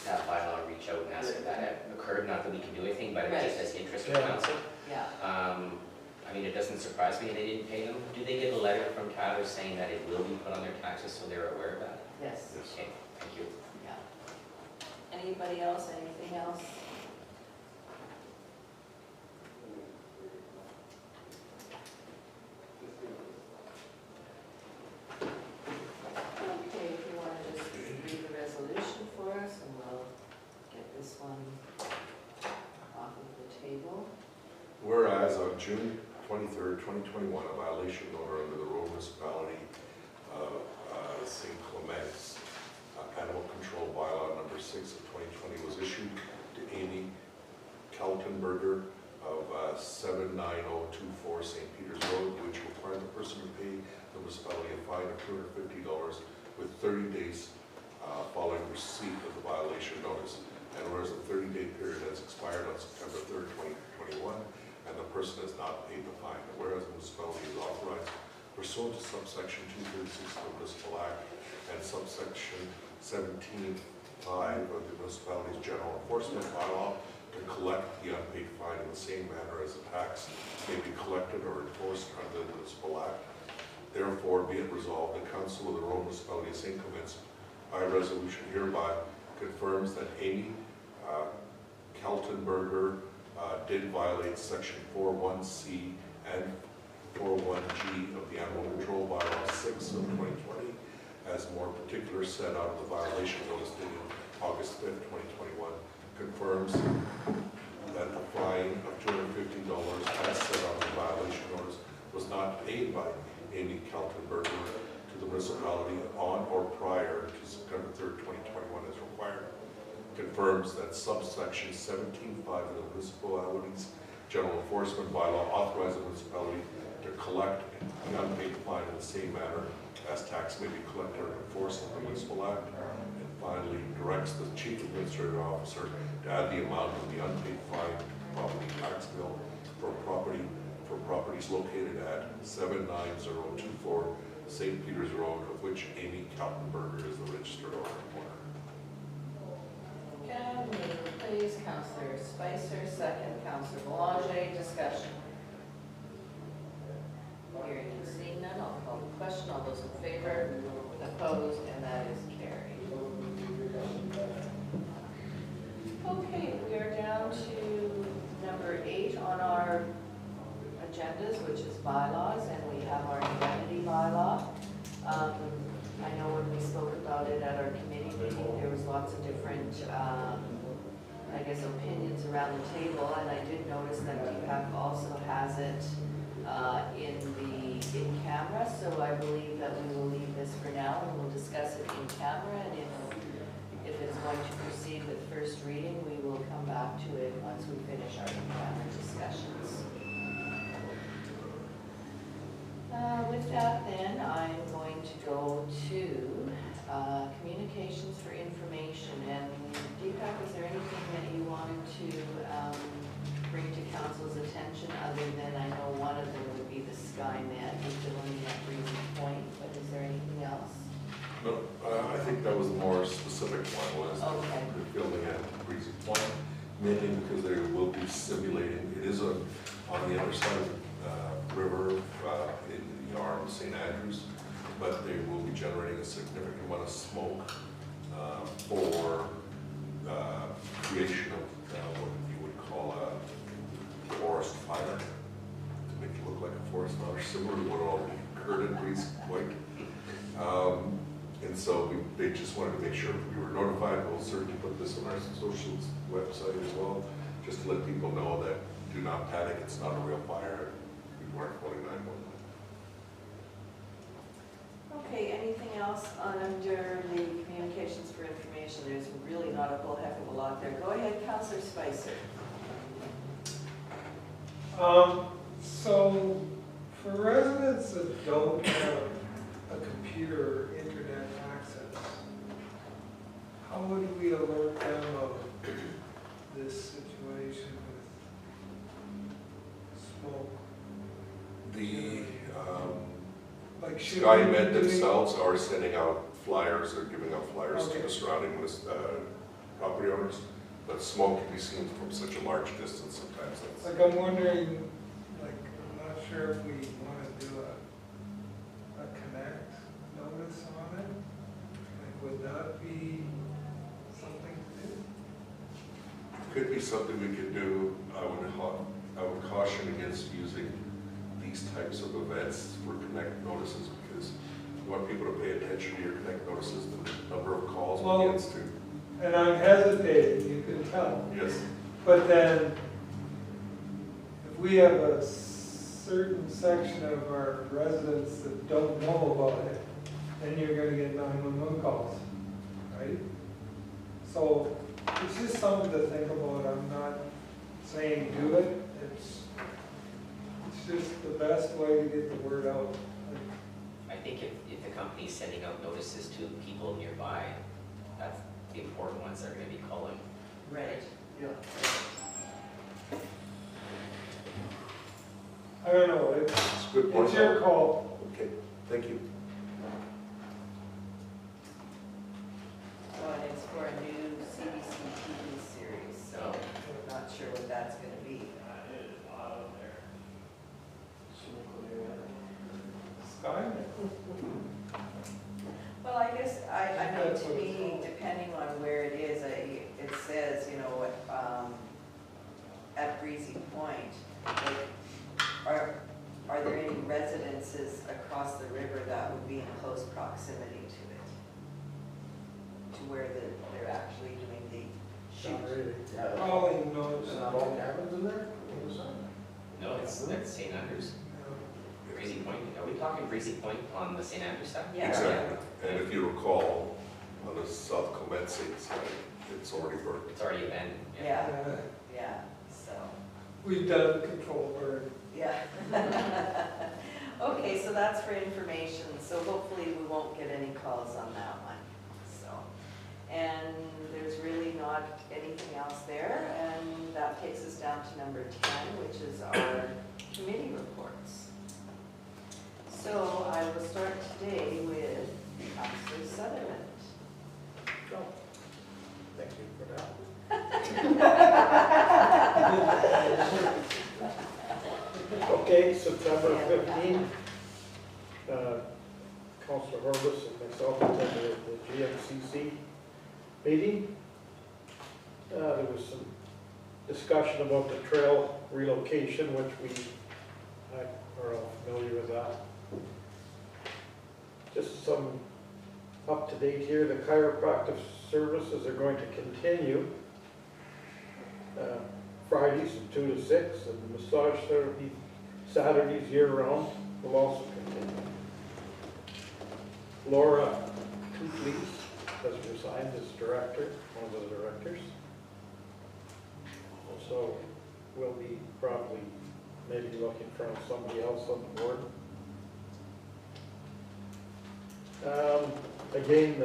have bylaw reach out and ask if that occurred, not that we can do anything, but it just as interest of Yeah. council. Yeah. I mean, it doesn't surprise me they didn't pay them. Do they get a letter from Tyler saying that it will be put on their taxes so they're aware of that? Yes. Yes. Okay, thank you. Yeah. Anybody else, anything else? Okay, if you want to just read the resolution for us, and we'll get this one off of the table. Whereas on June 23rd, 2021, a violation order under the rural municipality of St. Clements Animal Control Bylaw number 6 of 2020 was issued to Amy Kaltenberger of 79024 St. Peter's Road, which requires the person to pay the municipality a fine of $250 with 30 days following receipt of the violation notice. And whereas the 30-day period has expired on September 3rd, 2021, and the person has not paid the fine. And whereas the municipality is authorized pursuant to subsection 236 of the Municipal Act and subsection 17(5) of the municipality's general enforcement bylaw to collect the unpaid fine in the same manner as the tax may be collected or enforced under the Municipal Act. Therefore, be it resolved, the Council of the Royal Municipality of St. Clements by resolution hereby confirms that Amy Kaltenberger did violate section 41C and 41G of the Animal Control Bylaw 6 of 2020, as more particular set out of the violation notice dated August 5th, 2021, confirms that the fine of $250 as set out in the violation notice was not paid by Amy Kaltenberger to the municipality on or prior to September 3rd, 2021 as required. Confirms that subsection 17(5) of the municipality's general enforcement bylaw authorizes the municipality to collect the unpaid fine in the same manner as tax may be collected or enforced under the Municipal Act. And finally, directs the Chief Administrative Officer to add the amount of the unpaid fine to property tax bill for properties located at 79024 St. Peter's Road, of which Amy Kaltenberger is the registered owner. Can we please, Councillor Spicer, second, Councillor Boulanger, discussion. Hearing and seeing none, I'll call the question. All those in favor, opposed, and that is carried. Okay, we are down to number 8 on our agendas, which is bylaws, and we have our indemnity bylaw. I know when we spoke about it at our committee meeting, there was lots of different, I guess, opinions around the table, and I did notice that DPAC also has it in camera, so I believe that we will leave this for now, and we'll discuss it in camera, and if it's going to proceed with first reading, we will come back to it once we finish our in-camera discussions. With that then, I'm going to go to communications for information. And Deepak, is there anything that you wanted to bring to council's attention other than, I know one of them would be the Skynet filling at Breezy Point, but is there anything else? No, I think that was the more specific one, was Okay. the building at Breezy Point, mainly because they will be simulating, it is on the other side of the river in the arm of St. Andrews, but they will be generating a significant amount of smoke for creation of what you would call a forest fire, to make it look like a forest fire, similar to what all occurred at Breezy Point. And so they just wanted to make sure we were notified. We'll certainly put this on our socials website as well, just to let people know that do not panic, it's not a real fire. We weren't calling 911. Okay, anything else under the communications for information? There's really not a whole heck of a lot there. Go ahead, Councillor Spicer. So for residents that don't have a computer or internet access, how would we alert them of this situation with smoke? The Like should SkyMed we be- themselves are sending out flyers, or giving out flyers to Okay. the surrounding property owners, but smoke can be seen from such a large distance sometimes. That's, Like I'm wondering, like, I'm not sure if we want to do a connect notice on it. Like, would that be something to do? could be something we could do. I would caution against using these types of events for connect notices, because you want people to pay attention to your connect notices, the number of calls Well- begins to, And I'm hesitating, you can tell. yes. But then, if we have a certain section of our residents that don't know about it, then you're gonna get 911 calls, right? So, it's just something to think about. I'm not saying do it, it's It's just the best way to get the word out. I think if the company's sending out notices to people nearby, that's the important ones that are gonna be calling. Right. Yeah. I don't know, It's a good point. it's your call. Okay, thank you. So, and it's for a new CBC TV series, so we're not sure what that's gonna be. Sky? Well, I guess, I mean, to me, depending on where it is, it says, you know, at Breezy Point, are there any residences across the river that would be in close proximity to it? To where they're actually doing the Not shoot? really. Probably not. Is not all cabins in there? On the side? No, that's St. Andrews. Breezy Point, are we talking Breezy Point on the St. Andrews side? Yeah. Exactly. And if you recall, on the South Comet side, it's already worked. It's already abandoned. Yeah, yeah, so, We've done control burn. yeah. Okay, so that's for information, so hopefully we won't get any calls on that one, so. And there's really not anything else there, and that takes us down to number 10, which is our committee reports. So I will start today with Councillor Sutherland. Oh, thank you for that. Okay, September 15th, Councilor Horbus and myself attended the GMCC meeting. There was some discussion about the trail relocation, which we are all familiar with that. Just some up to date here, the chiropractic services are going to continue Fridays from 2 to 6, and the massage therapy Saturdays year-round will also continue. Laura Tootlees has resigned as director, one of the directors. So we'll be probably maybe looking for somebody else on the board. Again,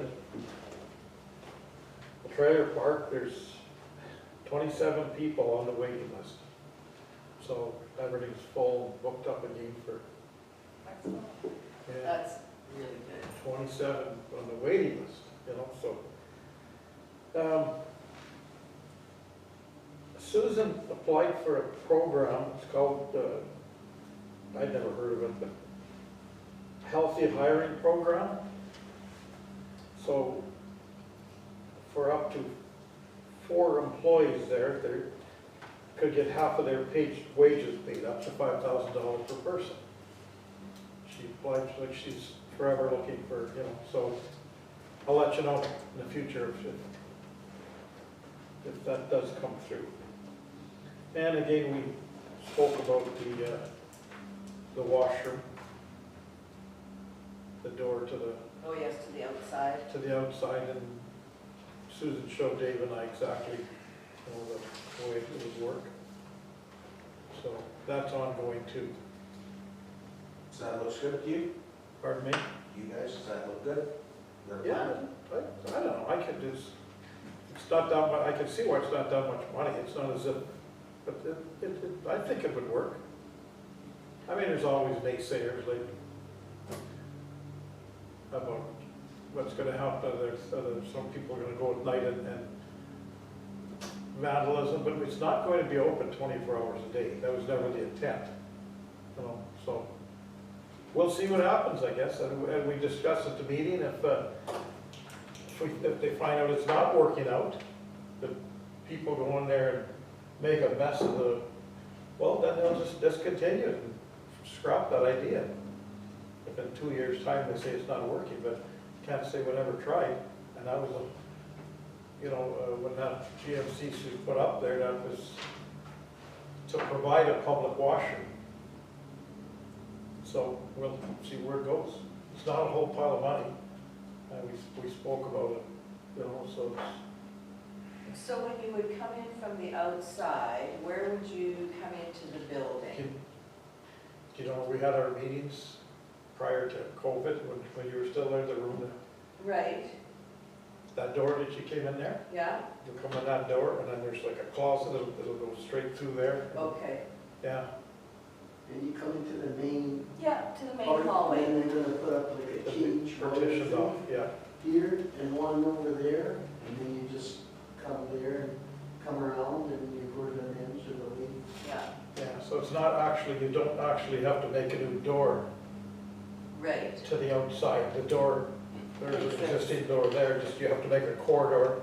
the trailer park, there's 27 people on the waiting list. So everything's full, booked up again for, Excellent. yeah, That's really good. 27 on the waiting list, you know, so. Susan applied for a program, it's called, I'd never heard of it, but Healthy Hiring Program. So for up to 4 employees there, they could get half of their wages paid, up to $5,000 per person. She applied, like she's forever looking for, you know, so I'll let you know in the future if that does come through. And again, we spoke about the washroom, the door to Oh, yes, to the outside. the outside, and Susan showed Dave and I exactly, you know, the way it would work. So that's ongoing too. Does that look good to you? Pardon me? You guys, does that look good? Is that Yeah, I don't know, I could just, it's not that much, I can see why it's not that much money, it's not as if, but I think it would work. I mean, there's always naysayers, like, about what's gonna happen, there's, some people are gonna go at night and vandalism, but it's not going to be open 24 hours a day, that was never the intent, you know, so. We'll see what happens, I guess, and we discussed at the meeting, if they find out it's not working out, that people go in there and make a mess of well, then they'll just discontinue it and scrap that idea. If in 2 years' time they say it's not working, but can't say we never tried, and that was when that GMC was put up there, that was to provide a public washroom. So we'll see where it goes. It's not a whole pile of money. We spoke about it, you know, so it's, So when you would come in from the outside, where would you come into the building? we had our meetings prior to COVID, when you were still there, the room, Right, that door that you came in there, yeah, you come in that door, and then there's like a closet that'll go straight through there. okay. Yeah, And you come into the main Yeah, to the main part, hallway. and they're gonna put up like a cage or partitioned off, everything yeah. here and one over there, and then you just come there and come around and you go to the ends or the lead. Yeah, Yeah, so it's not actually, you don't actually have to make a new door right. to the outside. The door, there's an Makes sense. existing door there, just you have to make a corridor.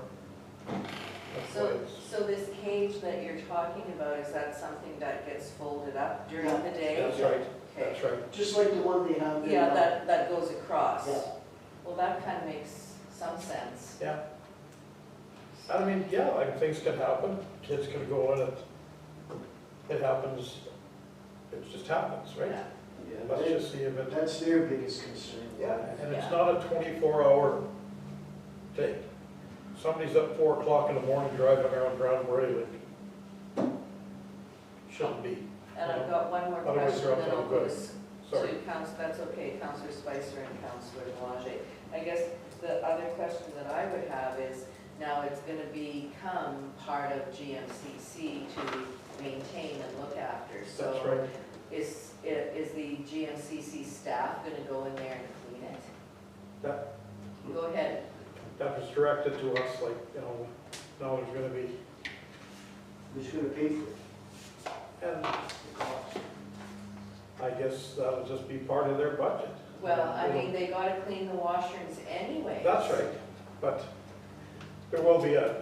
That's why So, it's, so this cage that you're talking about, is that something that gets folded up during Yeah. the day? that's right, Okay. that's right. Just like the one they have there Yeah, now. that goes across. Yeah. Well, that kind of makes some sense. Yeah. I mean, yeah, like things can happen, kids can go in, it happens, it just happens, right? Yeah. Yeah, Let's they- just see if it, that's their biggest concern. yeah, and it's Yeah. not a 24-hour thing. Somebody's up 4 o'clock in the morning driving around Grand Prairie, shouldn't be, And I've got one more Otherwise, question, you're then up I'll to go no to, good. Sorry. that's okay, Counselor Spicer and Counselor Boulanger. I guess the other question that I would have is, now it's gonna become part of GMCC to maintain and look after, so. That's right. Is the GMCC staff gonna go in there and clean it? That, Go ahead. that was directed to us, like, now there's gonna be, Who's gonna pay for it? and The cost. I guess that'll just be part of their budget. Well, I mean, they gotta clean the washrooms anyway. That's right, but there will be a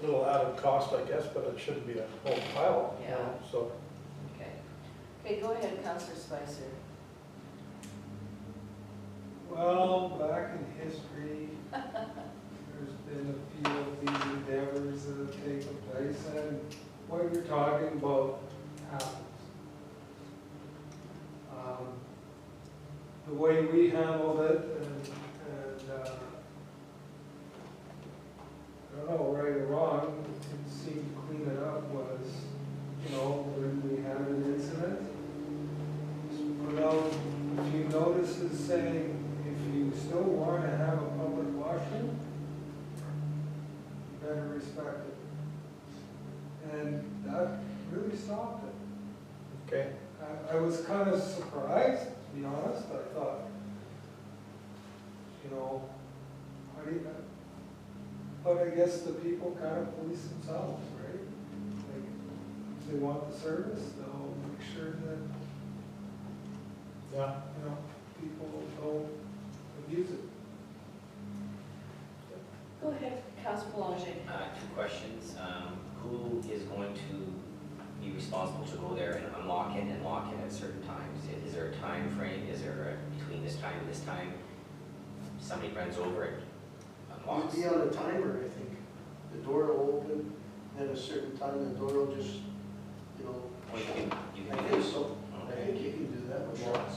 little added cost, I guess, but it shouldn't be a whole pile, Yeah. so. Okay. Okay, go ahead, Counselor Spicer. Well, back in history, there's been a few of these endeavors that have taken place, and what you're talking about happens. The way we handled it, and I don't know, right or wrong, it seemed to clean it up was, when we had an incident, just put out a few notices saying, if you still want to have a public washroom, you better respect it. And that really stopped it. Okay, I was kind of surprised, to be honest. I thought, how do you, but I guess the people kind of police themselves, right? Like, if they want the service, they'll make sure that, yeah. people don't abuse it. Go ahead, Counselor Boulanger. 2 questions. Who is going to be responsible to go there and unlock it and lock it at certain times? Is there a time frame? Is there between this time and this time, somebody runs over it, unlocks? You'd be on a timer, I think. The door will open, at a certain time, the door will just, Or you I can think so. I Okay. think you can do that with locks.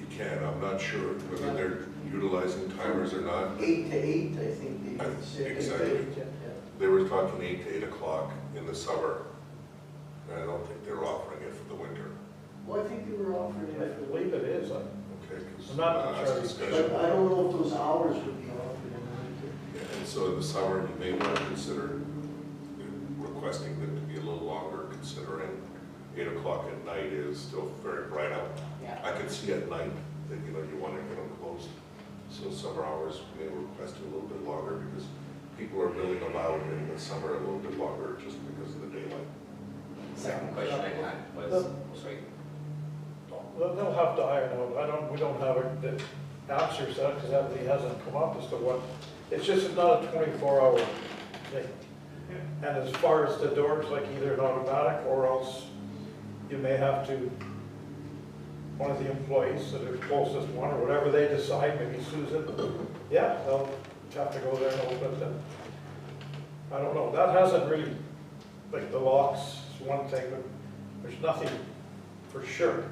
You can, I'm not sure whether they're utilizing timers or not. 8 to 8, I think they I- said. exactly. Yeah. They were talking 8 to 8 o'clock in the summer. And I don't think they're offering it for the winter. Well, I think they were offering I it for the believe it is. Okay, because I'm not last sure. discussion. But I don't know if those hours would be offered in the winter. Yeah, and so in the summer, you may want to consider requesting them to be a little longer, considering 8 o'clock at night is still very bright out. Yeah. I can see at night that, you want to get them closed. So summer hours, we may request it a little bit longer because people are milling about in the summer a little bit longer just because of the daylight. Second question I had was, sorry, They'll have to iron out, we don't have the answers to that, because that really hasn't come up as to what, it's just not a 24-hour thing. And as far as the doors, like either an automatic or else you may have to, one of the employees, that are closest one, or whatever they decide, maybe Susan, yeah, they'll have to go there and open it. And I don't know, that hasn't really, like the locks is one thing, but there's nothing for sure,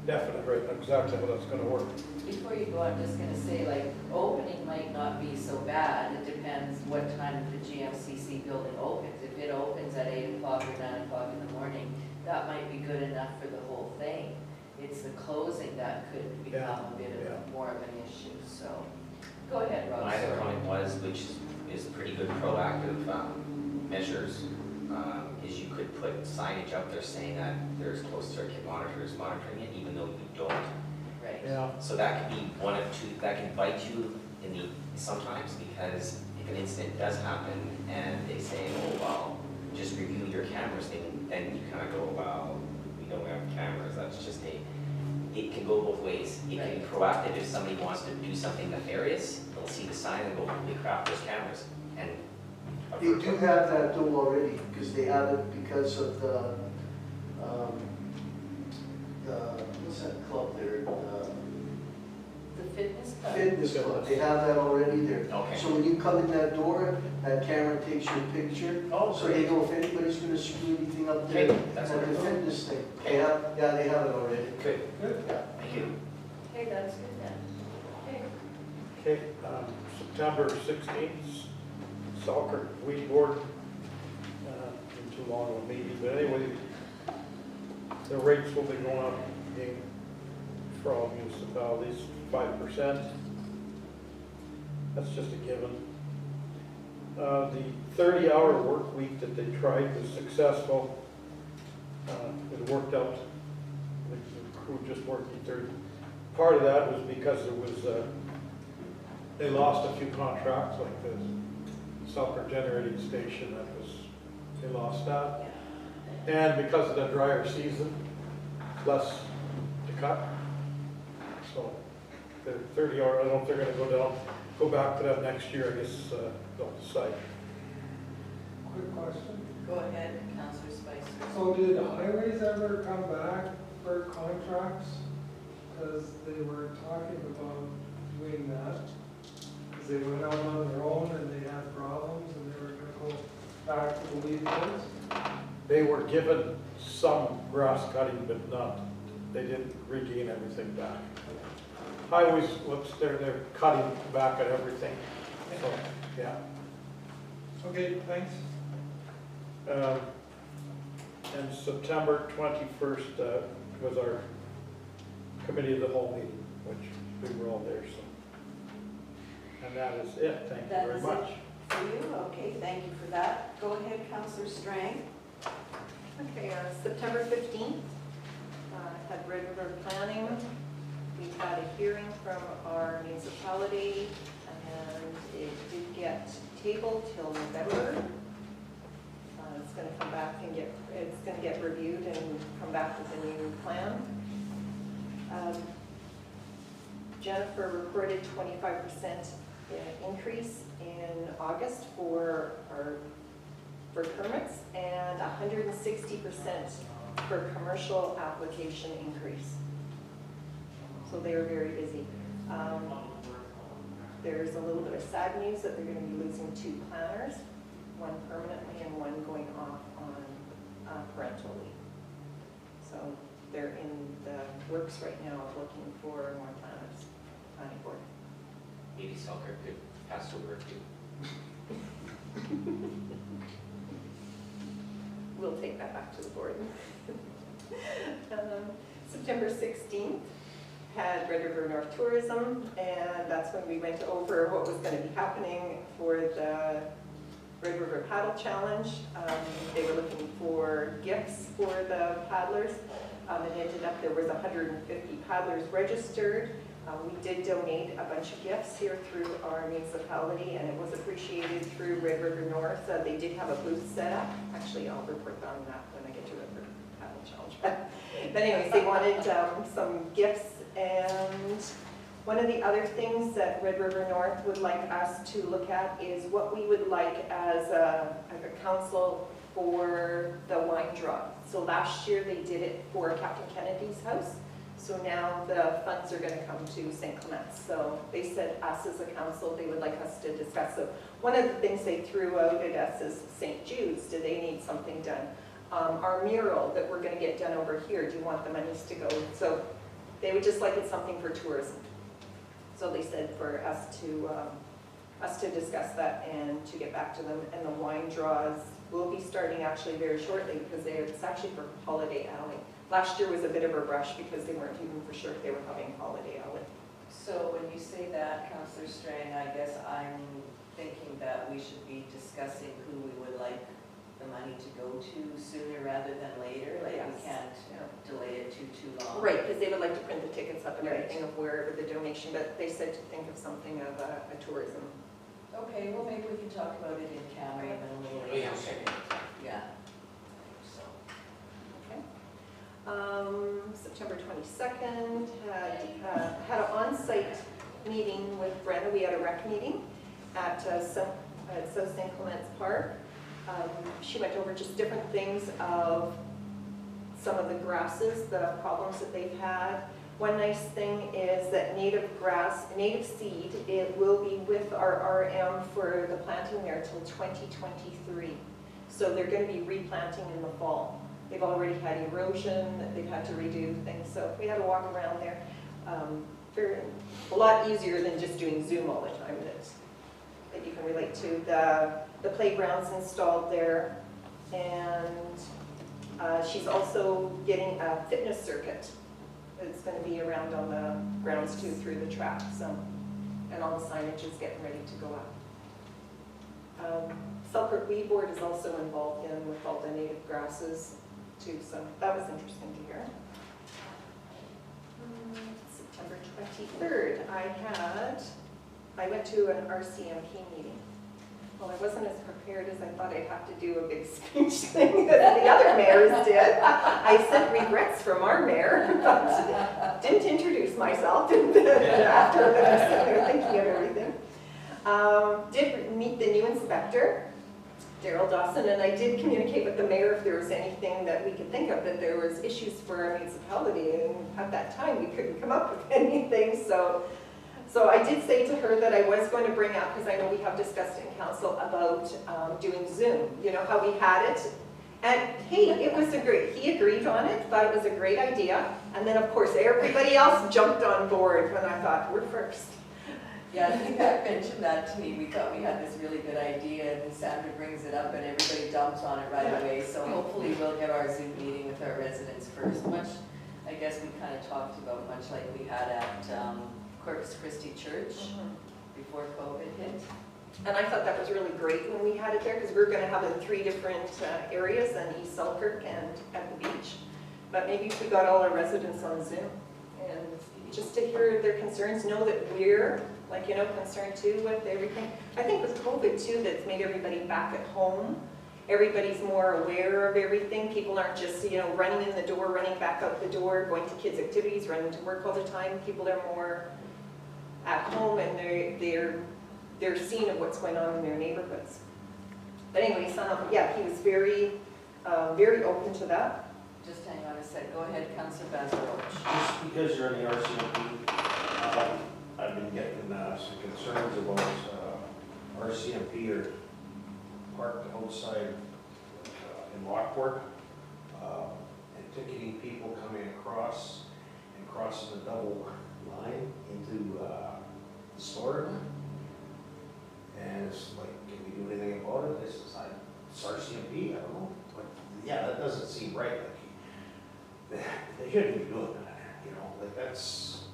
definite right now exactly how that's gonna work. Before you go, I'm just gonna say, like, opening might not be so bad. It depends what time the GMCC building opens. If it opens at 8 o'clock or 9 o'clock in the morning, that might be good enough for the whole thing. It's the closing that could become a bit of more of an issue, so. Go ahead, Rob. My other comment was, which is pretty good proactive measures, is you could put signage up there saying that there's closed circuit monitors monitoring it, even though you don't. Right. Yeah, So that could be one of two, that can bite you in the, sometimes, because if an incident does happen and they say, oh, well, just review your cameras, then you kind of go, well, we don't have cameras, that's just it can go both ways. It can be proactive if somebody wants to do something nefarious, they'll see the sign and go, holy crap, there's cameras. And They do have that though already, because they have it because of the, what's that club there? The fitness club. Fitness club, they have that already there. Okay. So when you come in that door, that camera takes your picture, Oh, so they know if anybody's gonna screw anything up there Okay, at that's the wonderful. fitness thing. Okay. They have, yeah, they have it already. Good, Good. Yeah. thank you. Okay, that's good then. Okay. okay, September 16th, Selkirk Weed Board, been too long of a meeting, but anyway, the rates will be going up for all municipalities, 5%. That's just a given. The 30-hour work week that they tried was successful. It worked out. The crew just working 30. Part of that was because it was, they lost a few contracts, like the Selkirk generating station, they lost that. And because of the drier season, less to cut. So the 30-hour, I don't know if they're gonna go back to that next year, I guess, they'll decide. Quick question. Go ahead, Councillor Spicer. So did highways ever come back for contracts? Because they were talking about doing that. Because they went out on their own and they had problems and they were gonna go back to the lead boards. They were given some grass cutting, but not, they didn't regain everything back. Highways, they're cutting back at everything, so, yeah. Okay, thanks. And September 21st was our committee of the whole meeting, which we were all there, so. And that is it, thank you That very is much. it for you? Okay, thank you for that. Go ahead, Councillor Strang. Okay, September 15th, had Red River Planning. We had a hearing from our municipality, and it did get tabled till November. It's going to come back and it's going to get reviewed and come back with a new plan. Jennifer reported 25% increase in August for permits and 160% for commercial application increase. So they are very busy. There's a little bit of sad news that they're going to be losing 2 planners, one permanently and one going off on parental leave. So they're in the works right now of looking for more planners, planning board. Maybe Selkirk could pass over too. We'll take that back to the board. September 16th, had Red River North Tourism, and that's when we went over what was going to be happening for the Red River Paddle Challenge. They were looking for gifts for the paddlers. It ended up there was 150 paddlers registered. We did donate a bunch of gifts here through our municipality, and it was appreciated through Red River North. They did have a booth set up. Actually, I'll report on that when I get to Red River Paddle Challenge. But anyways, they wanted some gifts, and one of the other things that Red River North would like us to look at is what we would like as a council for the wine draw. So last year they did it for Captain Kennedy's house. So now the funds are going to come to St. Clement's. So they said us as a council, they would like us to discuss. So one of the things they threw out at us is St. Jude's. Do they need something done? Our mural that we're going to get done over here, do you want the monies to go? So they would just like it something for tourism. So they said for us to discuss that and to get back to them. And the wine draws will be starting actually very shortly because it's actually for holiday alley. Last year was a bit of a rush because they weren't even for sure if they were having holiday alley. So when you say that, Councillor Strang, I guess I'm thinking that we should be discussing who we would like the money to go to sooner rather than later. Like we Yes. can't delay it too long. Right, because they would like to print the tickets up and Right. everything of wherever the donation, but they said to think of something of a tourism. Okay, well, maybe we can talk about it in camera even a little later. Yeah. So, September 22nd, had an on-site meeting with Brenna. We had a rec meeting at South St. Clement's Park. She went over just different things of some of the grasses, the problems that they've had. One nice thing is that native grass, native seed, it will be with our RM for the planting there till 2023. So they're going to be replanting in the fall. They've already had erosion, they've had to redo things, so we had to walk around there. A lot easier than just doing Zoom all the time that you can relate to. The playground's installed there, and she's also getting a fitness circuit. It's going to be around on the grounds too, through the track, so, and all the signage is getting ready to go up. Selkirk Weed Board is also involved in with all the native grasses too, so that was interesting to hear. September 23rd, I went to an RCMP meeting. Well, I wasn't as prepared as I thought I'd have to do a big speech thing that the other mayors did. I sent regrets from our mayor, but didn't introduce myself after I was sitting there thinking of everything. Did meet the new inspector, Daryl Dawson, and I did communicate with the mayor if there was anything that we could think of, that there was issues for our municipality, and at that time we couldn't come up with anything, so I did say to her that I was going to bring up, because I know we have discussed in council about doing Zoom, you know, how we had it. And hey, it was he agreed on it, thought it was a great idea. And then of course everybody else jumped on board when I thought, we're first. yeah, I think I mentioned that to me. We thought we had this really good idea, and Sandra brings it up and everybody dumps on it right away. So hopefully we'll get our Zoom meeting with our residents first, much, I guess we kind of talked about, much like we had at Corpus Christi Church before COVID hit. And I thought that was really great when we had it there, because we were going to have it in 3 different areas, in East Selkirk and at the beach. But maybe if we got all our residents on Zoom, and just to hear their concerns, know that we're, like, you know, concerned too with everything. I think with COVID too, that's made everybody back at home. Everybody's more aware of everything. People aren't just, you know, running in the door, running back out the door, going to kids' activities, running to work all the time. People are more at home, and they're seeing of what's going on in their neighborhoods. But anyways, yeah, he was very open to that. Just hang on a sec. Go ahead, Councillor Basil-Roach. Just because you're in the RCMP, I've been getting some concerns about RCMP are parked outside in Lockport and ticketing people coming across and crossing the double line into the store. And it's like, can we do anything about it? It's RCMP, I don't know. But yeah, that doesn't seem right. Like, they shouldn't be doing that, you know, like that's.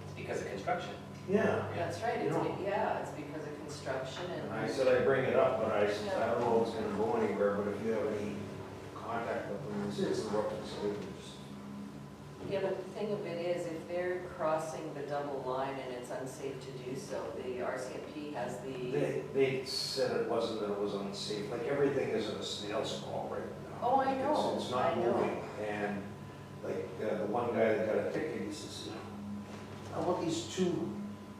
It's because of construction. Yeah. That's right. You know. Yeah, it's because of construction and. I said I'd bring it up, but I said, I don't know if it's gonna go anywhere, but if you have any contact with them, it's the road, so just. Yeah, but the thing of it is, if they're crossing the double line and it's unsafe to do so, the RCMP has the. They said it wasn't that it was unsafe, like everything is in a snail's crawl right now. Oh, I know, It's not I know. moving, and like the one guy that got a ticket, he says, I want these 2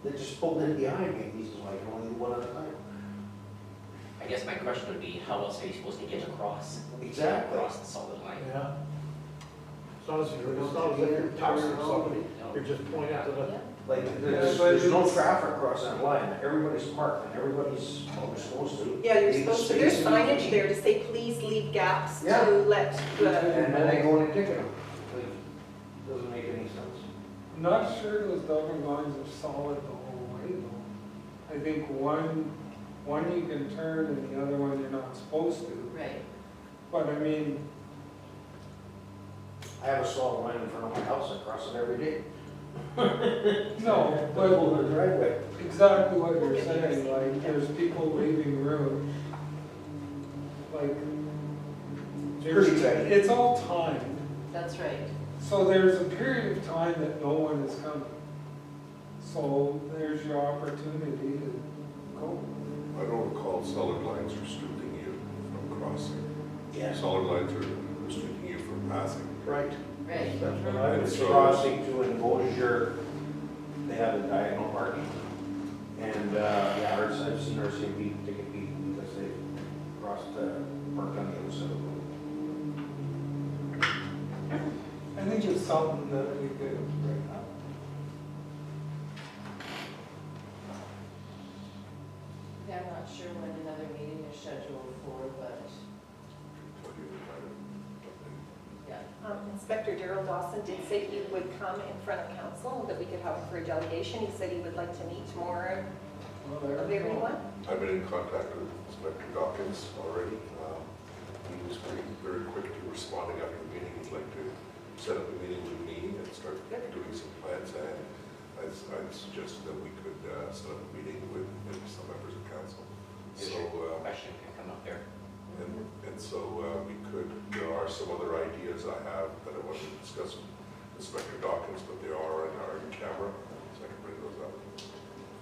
that just pulled in behind me, he says, well, I can only do one at a time. I guess my question would be, how else are you supposed to get across? Exactly. Across the solid line? Yeah. It's not as if you're touching somebody, No. you're just pointing to the, Yeah. Like, there's no traffic across that line, everybody's parked, and everydo's supposed to. Yeah, you're Leave supposed to, space there's in signage between. there to say, please leave gaps Yeah. to let the. And then they go in and ticket them. Like, doesn't make any sense. I'm not sure those double lines are solid the whole way though. I think one One you can turn and the other one you're not supposed to. Right. But I mean, I have a stall line in front of my house, I cross it every day. no, but Over the driveway. exactly what you're saying, like, there's people leaving room. Like, there's, Pretty tight. it's all timed. That's right. So there's a period of time that no one is coming. So there's your opportunity to go. I don't recall solid lines restricting you from crossing. Yeah. Solid lines are restricting you from passing. Right. Right. That's what I It's was. crossing to an Mosier, they have a diagonal parking. And, yeah, I've seen RCMP ticket people because they crossed, parked on the other side of the road. I think it's something that we could bring up. Yeah, I'm not sure when another meeting is scheduled for, but, yeah. Inspector Darrell Dawson did say he would come in front of council, that we could have him for a delegation. He said he would like to meet more Well, there of we go. everyone. I've been in contact with Inspector Dawkins already. He was very quick to responding after the meeting. He'd like to set up a meeting with me and start doing some plans. And I'd suggested that we could set up a meeting with maybe some members of council. Is So, your question can come up there. and so we could, there are some other ideas I have that I want to discuss with Inspector Dawkins, but they are in camera, so I can bring those up.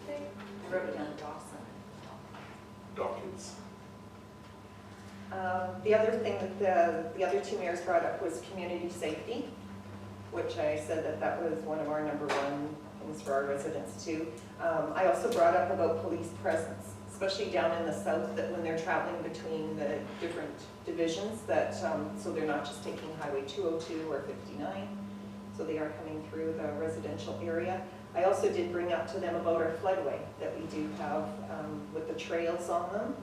Okay. I wrote it down, Dawson. Dawkins. The other thing that the other two mayors brought up was community safety, which I said that was one of our number one things for our residents too. I also brought up about police presence, especially down in the south, that when they're traveling between the different divisions, that so they're not just taking Highway 202 or 59, so they are coming through the residential area. I also did bring up to them about our floodway that we do have with the trails on them,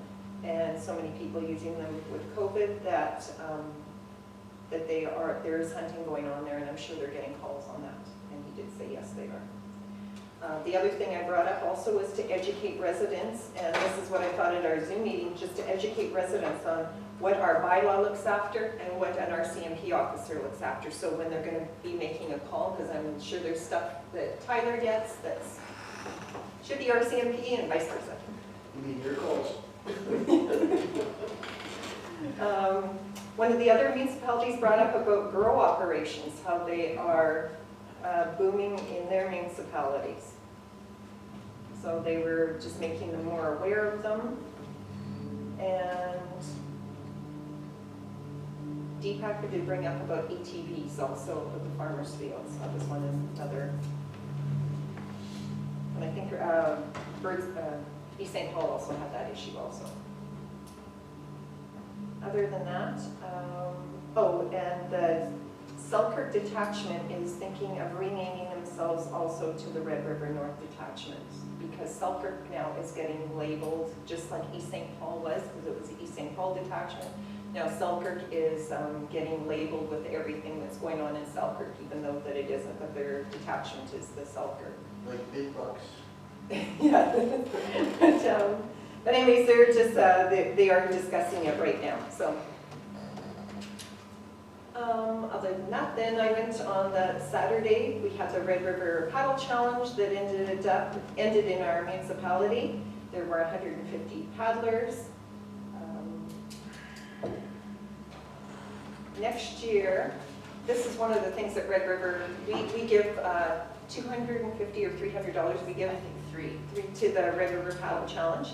and so many people using them with COVID that that there is hunting going on there, and I'm sure they're getting calls on that. And he did say yes, they are. The other thing I brought up also was to educate residents, and this is what I thought at our Zoom meeting, just to educate residents on what our bylaw looks after and what an RCMP officer looks after. So when they're going to be making a call, because I'm sure there's stuff that Tyler gets that's should be RCMP and vice versa. You mean your calls? One of the other municipalities brought up about grow operations, how they are booming in their municipalities. So they were just making them more aware of them. And Deepak did bring up about ATVs also at the farmers' fields. That was one of the other. And I think East St. Paul also had that issue also. Other than that, and the Selkirk Detachment is thinking of renaming themselves also to the Red River North Detachment, because Selkirk now is getting labeled just like East St. Paul was, because it was the East St. Paul Detachment. Now Selkirk is getting labeled with everything that's going on in Selkirk, even though that it isn't, but their detachment is the Selkirk. Like big bucks. Yeah. But anyways, they're just, they are discussing it right now, so. Other than that, then I went on the Saturday, we had the Red River Paddle Challenge that ended in our municipality. There were 150 paddlers. Next year, this is one of the things that Red River, we give $250 or $300, we give, I think, three to the Red River Paddle Challenge.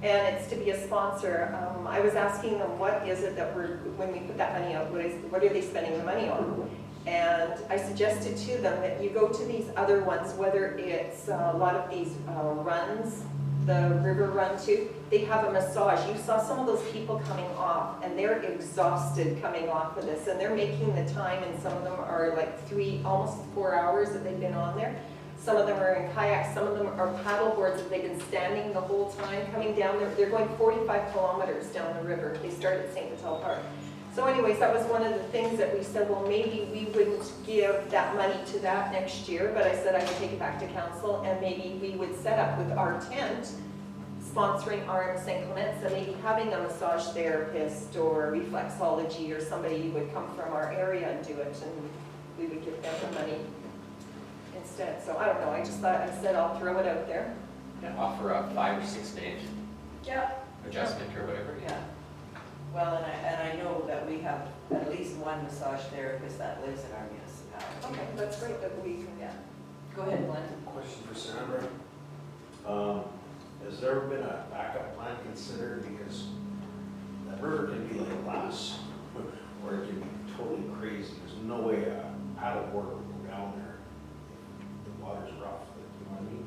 And it's to be a sponsor. I was asking them, what is it that when we put that money out, what are they spending the money on? And I suggested to them that you go to these other ones, whether it's a lot of these runs, the river run too, they have a massage. You saw some of those people coming off, and they're exhausted coming off of this, and they're making the time, and some of them are like almost 4 hours that they've been on there. Some of them are in kayaks, some of them are paddle boards that they've been standing the whole time coming down there. They're going 45 kilometers down the river. They start at St. Vital Park. So anyways, that was one of the things that we said, well, maybe we wouldn't give that money to that next year, but I said I would take it back to council, and maybe we would set up with our tent sponsoring RM St. Clements, and maybe having a massage therapist or reflexology or somebody who would come from our area and do it, and we would give them the money instead. So I don't know, I just thought, I said I'll throw it out there. Offer a 5 or 6 minute Yeah, adjustment or whatever. yeah. Well, and I know that we have at least one massage therapist that lives in our municipality. Okay, that's great that we can, Yeah. Go ahead, Glenn. Question for Sandra. Has there been a backup plan considered, because that river can be like glass, or it can be totally crazy, there's no way a paddleboard would go down there if the water's rough, you know what I mean?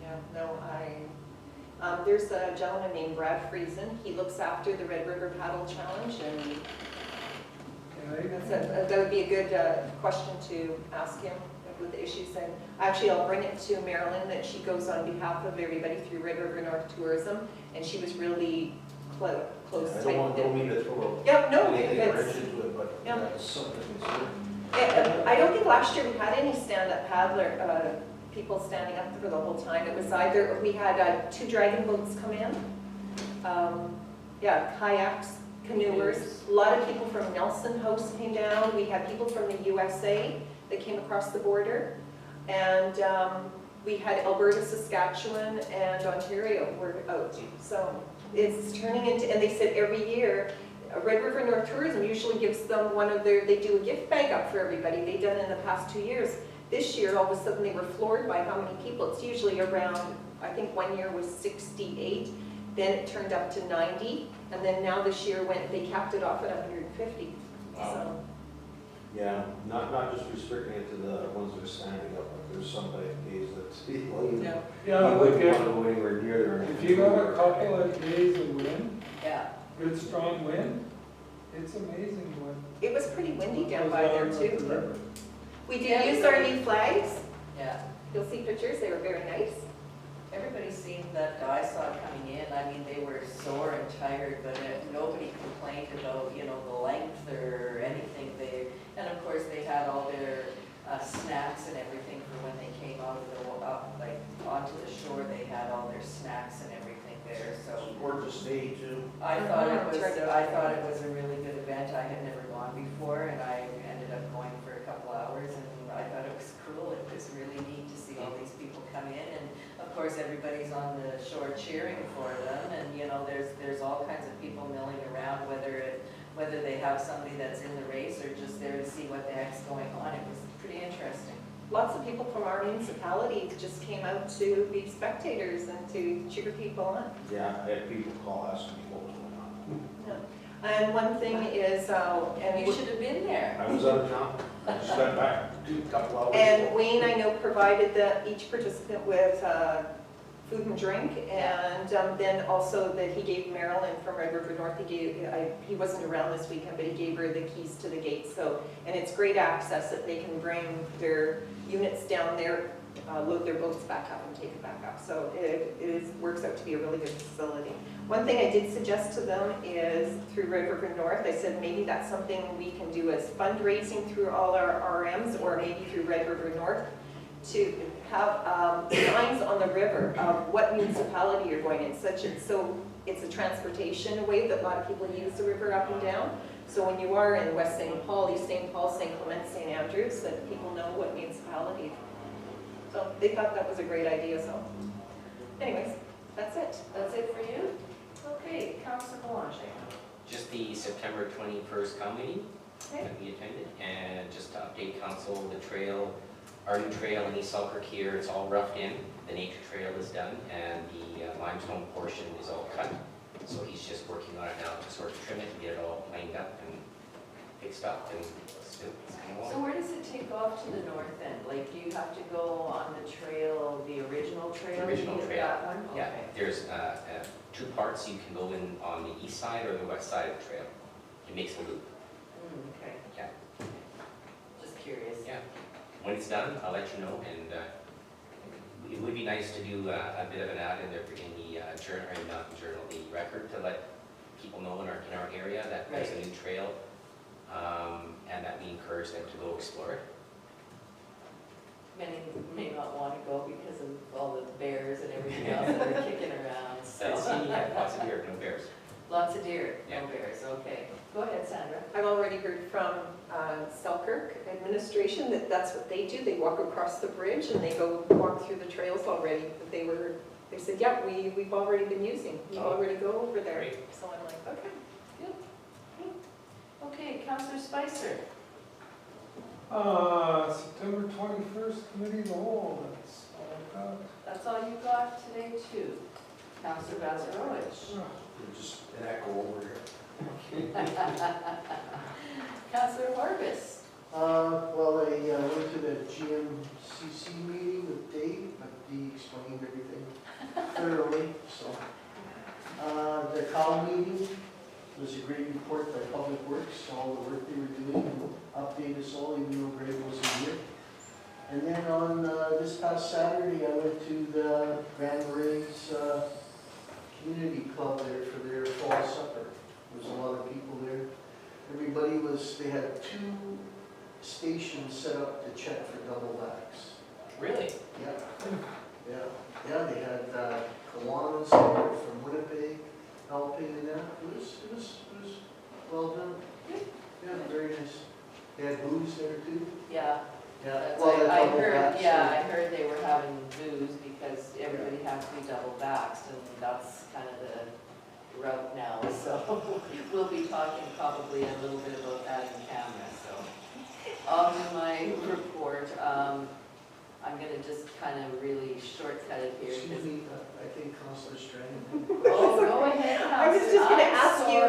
yeah, no, there's a gentleman named Brad Friesen. He looks after the Red River Paddle Challenge, and that would be a good question to ask him with the issues. And actually, I'll bring it to Marilyn, that she goes on behalf of everybody through Red River North Tourism, and she was really close. Don't mean to throw Yeah, no, anything it's, wrench into it, but Yeah. that's something to consider. I don't think last year we had any stand-up paddler, people standing up for the whole time. It was either, we had 2 dragon boats come in, kayaks, canoers. A lot of people from Nelson House came down. We had people from the USA that came across the border. And we had Alberta, Saskatchewan, and Ontario were out. So it's turning into, and they said every year, Red River North Tourism usually gives them they do a gift bag up for everybody. They've done it in the past 2 years. This year, all of a sudden, they were floored by how many people. It's usually around, I think one year was 68, then it turned up to 90, and then now this year they capped it off at 150. Wow. So, Yeah, not just restricting it to the ones that are standing up, but there's some days that, well, you No. Yeah, you look, wouldn't want to go anywhere near there. if you got a couple of days of wind, Yeah. good strong wind, it's amazing what. it was pretty windy down goes by there on with too. the river. We did use our new flags. Yeah. You'll see pictures, they were very nice. Everybody seemed that I saw coming in, I mean, they were sore and tired, but nobody complained about, the length or anything. And of course, they had all their snacks and everything for when they came out of onto the shore. They had all their snacks and everything there, so. Gorgeous day too. I thought it was a really good event. I had never gone before, and I ended up going for a couple hours, and I thought it was cool. It was really neat to see all these people come in, and of course, everybody's on the shore cheering for them, and there's all kinds of people milling around, whether they have somebody that's in the race or just there to see what the heck's going on. It was pretty interesting. Lots of people from our municipality just came out to be spectators and to cheer people on. Yeah, I had people call asking me what was going on. Yeah. And one thing is, And you should have been there. I was out of town, I just got back a couple hours and ago. Wayne, I know, provided each participant with food and drink, and then also that he gave Marilyn from Red River North, he wasn't around this weekend, but he gave her the keys to the gate. So, and it's great access that they can bring their units down there, load their boats back up and take it back up. So works out to be a really good facility. One thing I did suggest to them is through Red River North, I said maybe that's something we can do as fundraising through all our RMs, or maybe through Red River North, to have signs on the river of what municipality you're going in, so it's a transportation way that a lot of people use the river up and down. So when you are in West St. Paul, East St. Paul, St. Clement, St. Andrews, that people know what municipality. So they thought that was a great idea, so anyways, that's it. That's it for you? Okay, Councilor Boulanger. Just the September 21st COM meeting Okay. that we attended, and just to update council, the trail, our new trail in East Selkirk here, it's all roughed in. The nature trail is done, and the limestone portion is all cut. So he's just working on it now to sort of trim it and get it all lined up and fixed up, and it's kind of So where does it take off to the north end? Like, do you have to go on the trail, the original trail? Original to get trail. That one? Yeah, Okay. there's 2 parts. You can go in on the east side or the west side of the trail. It makes a loop. Okay. Yeah. Just curious. Yeah. When it's done, I'll let you know, and it would be nice to do a bit of an ad in the journal, or not the journal, the record, to let people know in our area that there's a new trail, and that we encourage them to go explore it. Many may not want to go because of all the bears and everything else that are kicking around, So I've so. seen you have lots of deer, no bears. Lots of deer, no Yeah. bears, okay. Go ahead, Sandra. I've already heard from Selkirk administration that that's what they do. They walk across the bridge and they go walk through the trails already. But they said, yeah, we've already been using. We Oh. already go over there. Great. So I'm like, okay. Okay, Councillor Spicer. September 21st, committee of the whole, that's all I've got. That's all you got today too. Councillor Vazerovich. Just an echo over here. Councillor Horvis. Well, I went to the GMCC meeting with Dave, but he explained everything thoroughly, so. The COW meeting was a great report by Public Works, all the work they were doing, and update us all, even though Greg wasn't here. And then on this past Saturday, I went to the Grand Marais Community Club there for their fall supper. There was a lot of people there. Everybody they had 2 stations set up to check for double backs. Really? Yeah, they had Kiwanis there from Winnipeg helping in that. It was well done. Yeah, very nice. They had booze there too. Yeah, Yeah. that's, Well, the I double heard, backs, yeah, I heard they were having booze because everybody has to be double vaxxed, and that's kind of the route now, so we'll be talking probably a little bit about that in camera, so. On my report, I'm gonna just kind of really shortcut it here. Excuse 'Cause- me, I think Councilor Strand. Oh, go ahead, I was just Councillor. gonna I'm ask you,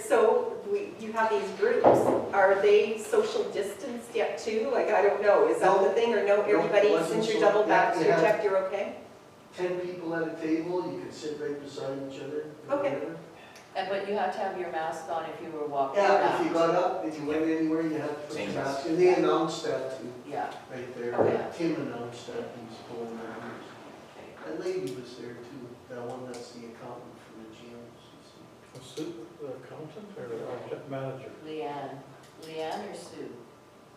sorry. you have these groups, are they social distanced yet too? Like, I don't know, is that the thing, or no, everybody, wasn't since you're so- double yeah, back, you you're have- checked, you're okay? 10 people at a table, you could sit right beside each other. Okay. whatever. But you have to have your mask on if you were walking Yeah, around. if you got up, if you went anywhere, you had to put Same your as- mask. And they announced that too, Yeah, right there. Oh, yeah. Tim announced that, he was pulling that. okay. That lady was there too, that one that's the accountant from the GMCC. The accountant or the project manager? Leanne or Sue?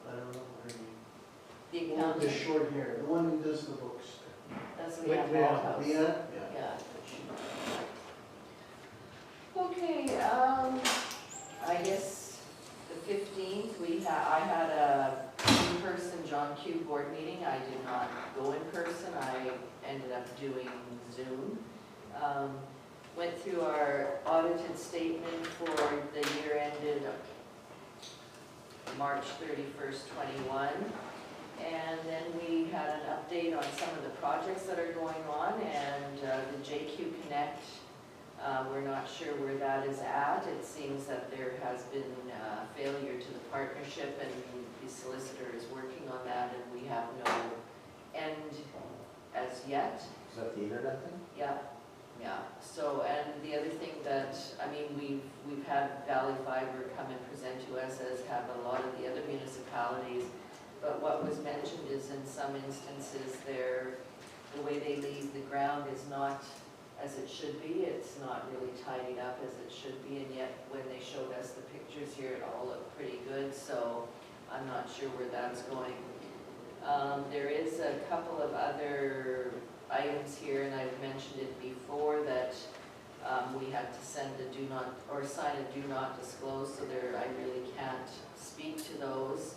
I don't know her name. The The accountant, short hair, the one who does the books. that's Leanne. Leanne Malthouse. Leanne? Yeah. Okay, I guess the 15th, I had a in-person John Q board meeting. I did not go in person, I ended up doing Zoom. Went through our audited statement for the year ended March 31st, 21. And then we had an update on some of the projects that are going on, and the JQ Connect, we're not sure where that is at. It seems that there has been failure to the partnership, and the solicitor is working on that, and we have no end as yet. Is that the internet thing? Yeah, yeah. So, and the other thing that, I mean, we've had Valley Fiber come and present to us, as have a lot of the other municipalities. But what was mentioned is in some instances the way they leave the ground is not as it should be. It's not really tidied up as it should be, and yet when they showed us the pictures here, it all looked pretty good, so I'm not sure where that's going. There is a couple of other items here, and I've mentioned it before, that we had to send a do not, or sign a do not disclose, so I really can't speak to those.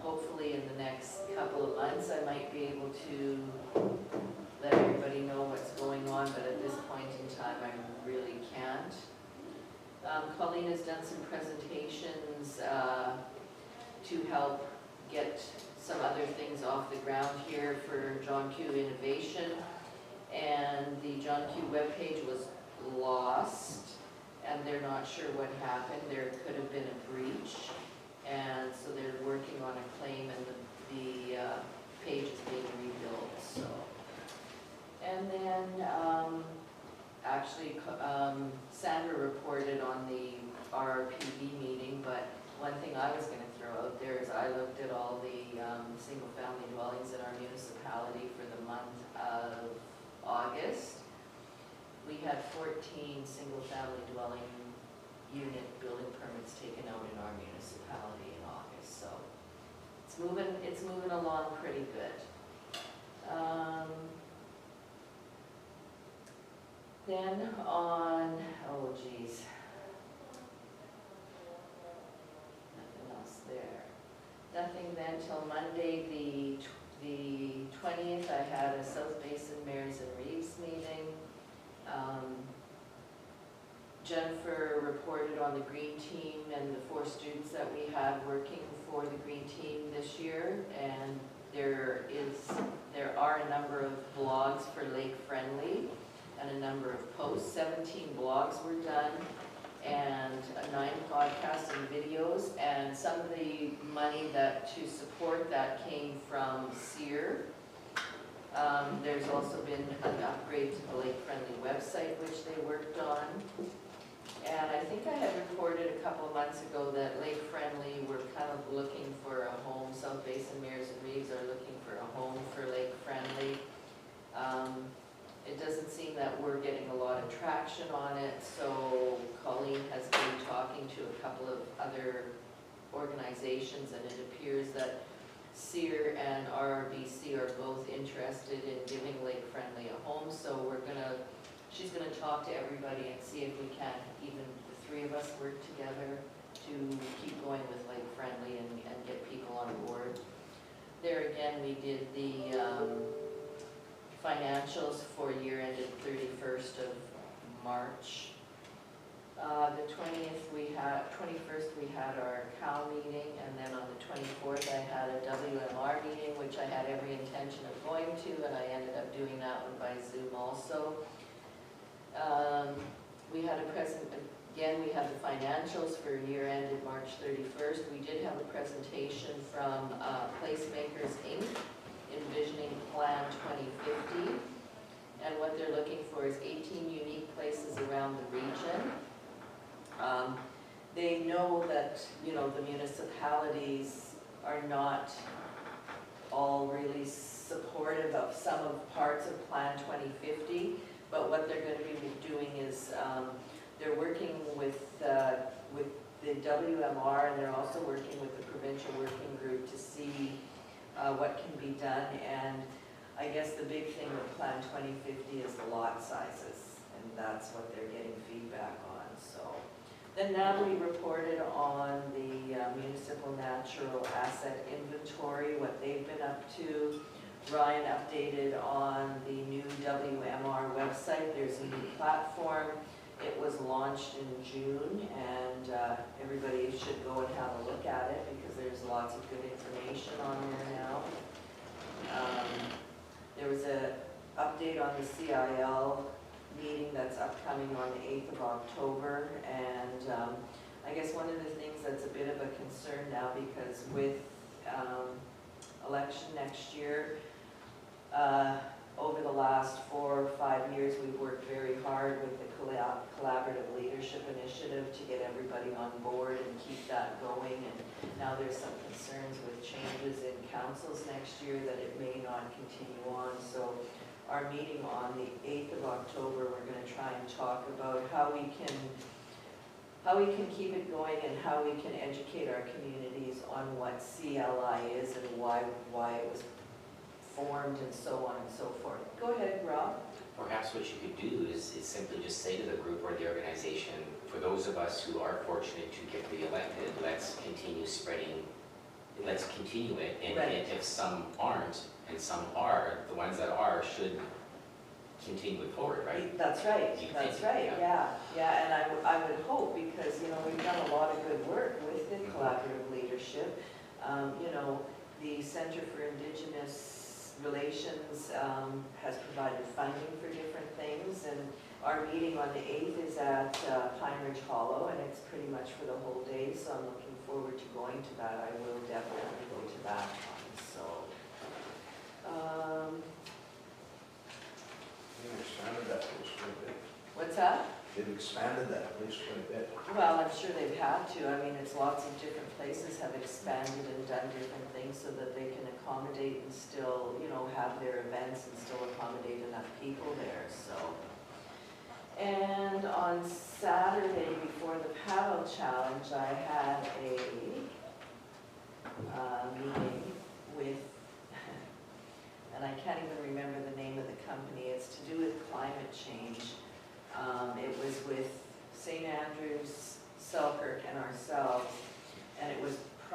Hopefully in the next couple of months, I might be able to let everybody know what's going on, but at this point in time, I really can't. Colleen has done some presentations to help get some other things off the ground here for John Q Innovation. And the John Q webpage was lost, and they're not sure what happened. There could have been a breach. And so they're working on a claim, and the page is being rebuilt, so. And then, actually, Sandra reported on the RRPB meeting, but one thing I was gonna throw out there is I looked at all the single-family dwellings in our municipality for the month of August. We had 14 single-family dwelling unit building permits taken out in our municipality in August, so it's moving along. along pretty good. Then on, oh geez. Nothing else there. Nothing then till Monday, the 20th, I had a South Basin Mayors and Reeves meeting. Jennifer reported on the green team and the 4 students that we had working for the green team this year, and there are a number of blogs for Lake Friendly and a number of posts. 17 blogs were done and 9 podcasts and videos, and some of the money that to support that came from SEER. There's also been an upgrade to the Lake Friendly website, which they worked on. And I think I had reported a couple of months ago that Lake Friendly were kind of looking for a home. South Basin Mayors and Reeves are looking for a home for Lake Friendly. It doesn't seem that we're getting a lot of traction on it, so Colleen has been talking to a couple of other organizations, and it appears that SEER and RRBC are both interested in giving Lake Friendly a home, so she's gonna talk to everybody and see if we can, even the 3 of us work together to keep going with Lake Friendly and get people on board. There again, we did the financials for year ended 31st of March. The 21st we had our COW meeting, and then on the 24th I had a WMR meeting, which I had every intention of going to, and I ended up doing that one by Zoom also. We had we had the financials for year ended March 31st. We did have a presentation from Placemakers Inc. Envisioning Plan 2050, and what they're looking for is 18 unique places around the region. They know that, the municipalities are not all really supportive of some of parts of Plan 2050, but what they're going to be doing is they're working with the WMR, and they're also working with the provincial working group to see what can be done. And I guess the big thing with Plan 2050 is the lot sizes, and that's what they're getting feedback on. So then Natalie reported on the municipal natural asset inventory, what they've been up to. Ryan updated on the new WMR website. There's a new platform. It was launched in June, and everybody should go and have a look at it because there's lots of good information on there now. There was an update on the CIL meeting that's upcoming on the 8th of October, and I guess one of the things that's a bit of a concern now, because with election next year, over the last 4 or 5 years, we've worked very hard with the Collaborative Leadership Initiative to get everybody on board and keep that going. And now there's some concerns with changes in councils next year that it may not continue on. So our meeting on the 8th of October, we're going to try and talk about how we can keep it going and how we can educate our communities on what CLI is and why it was formed and so on and so forth. Go ahead, Rob. Perhaps what you could do is simply just say to the group or the organization, for those of us who are fortunate to get reelected, let's continue spreading, let's continue it. And Right. if some aren't and some are, the ones that are should continue it forward, right? That's right, You that's think, right, yeah, and I would hope, because, we've done a lot of good work with the collaborative leadership. The Center for Indigenous Relations has provided funding for different things, and our meeting on the 8th is at Pine Ridge Hollow, and it's pretty much for the whole day, so I'm looking forward to going to that. I will definitely go to that one, so. They expanded that place quite a bit. What's that? They've expanded that place quite a bit. Well, I'm sure they've had to. I mean, it's lots of different places have expanded and done different things so that they can accommodate and still, have their events and still accommodate enough people there, so. And on Saturday, before the paddle challenge, I had a meeting with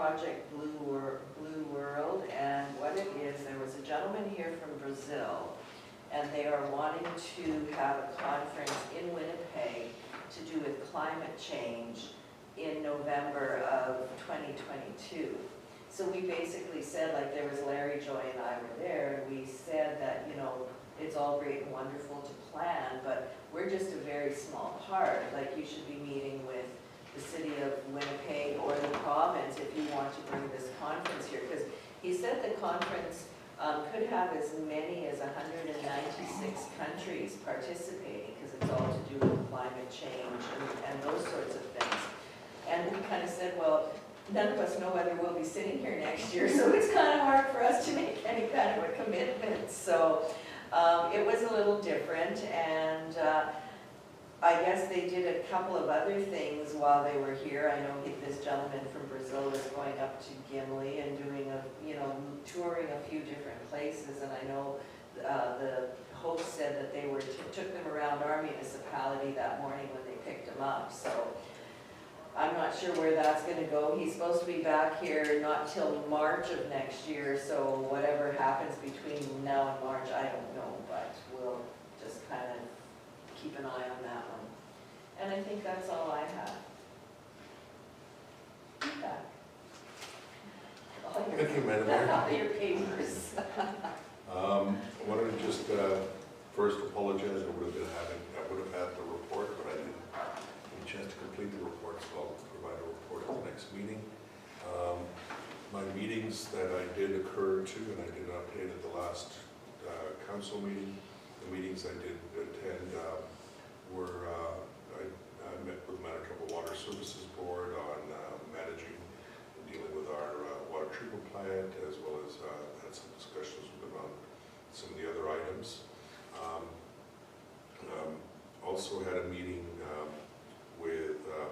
Project Blue World, and what it is, there was a gentleman here from Brazil, and they are wanting to have a conference in Winnipeg to do with climate change in November of 2022. So we basically said, like, there was Larry, Joy, and I were there, and we said that, you know, it's all great and wonderful to plan, but we're just a very small part. Like, you should be meeting with the city of Winnipeg or the province if you want to bring this conference here. Because he said the conference could have as many as 196 countries participating, because it's all to do with climate change and those sorts of things. And we kind of said, well, none of us know whether we'll be sitting here next year, so it's kind of hard for us to make any kind of a commitment. So it was a little different, and I guess they did a couple of other things while they were here. I know this gentleman from Brazil is going up to Gimli and doing touring a few different places, and I know the host said that they took them around our municipality that morning when they picked them up. So I'm not sure where that's going to go. He's supposed to be back here not till March of next year, so whatever happens between now and March, I don't know, but we'll just kind of keep an eye on that one. And I think that's all I have. Yeah. Thank you, Madam Mayor. All your papers. I wanted to just first apologize. I would have had the report, but I didn't get a chance to complete the report, so I'll provide a report at the next meeting. My meetings that I did occur to, and I did not update at the last council meeting. The meetings I did attend were I met with Manitoba Water Services Board on managing and dealing with our water treatment plant, as well as had some discussions with them on some of the other items. Also had a meeting with the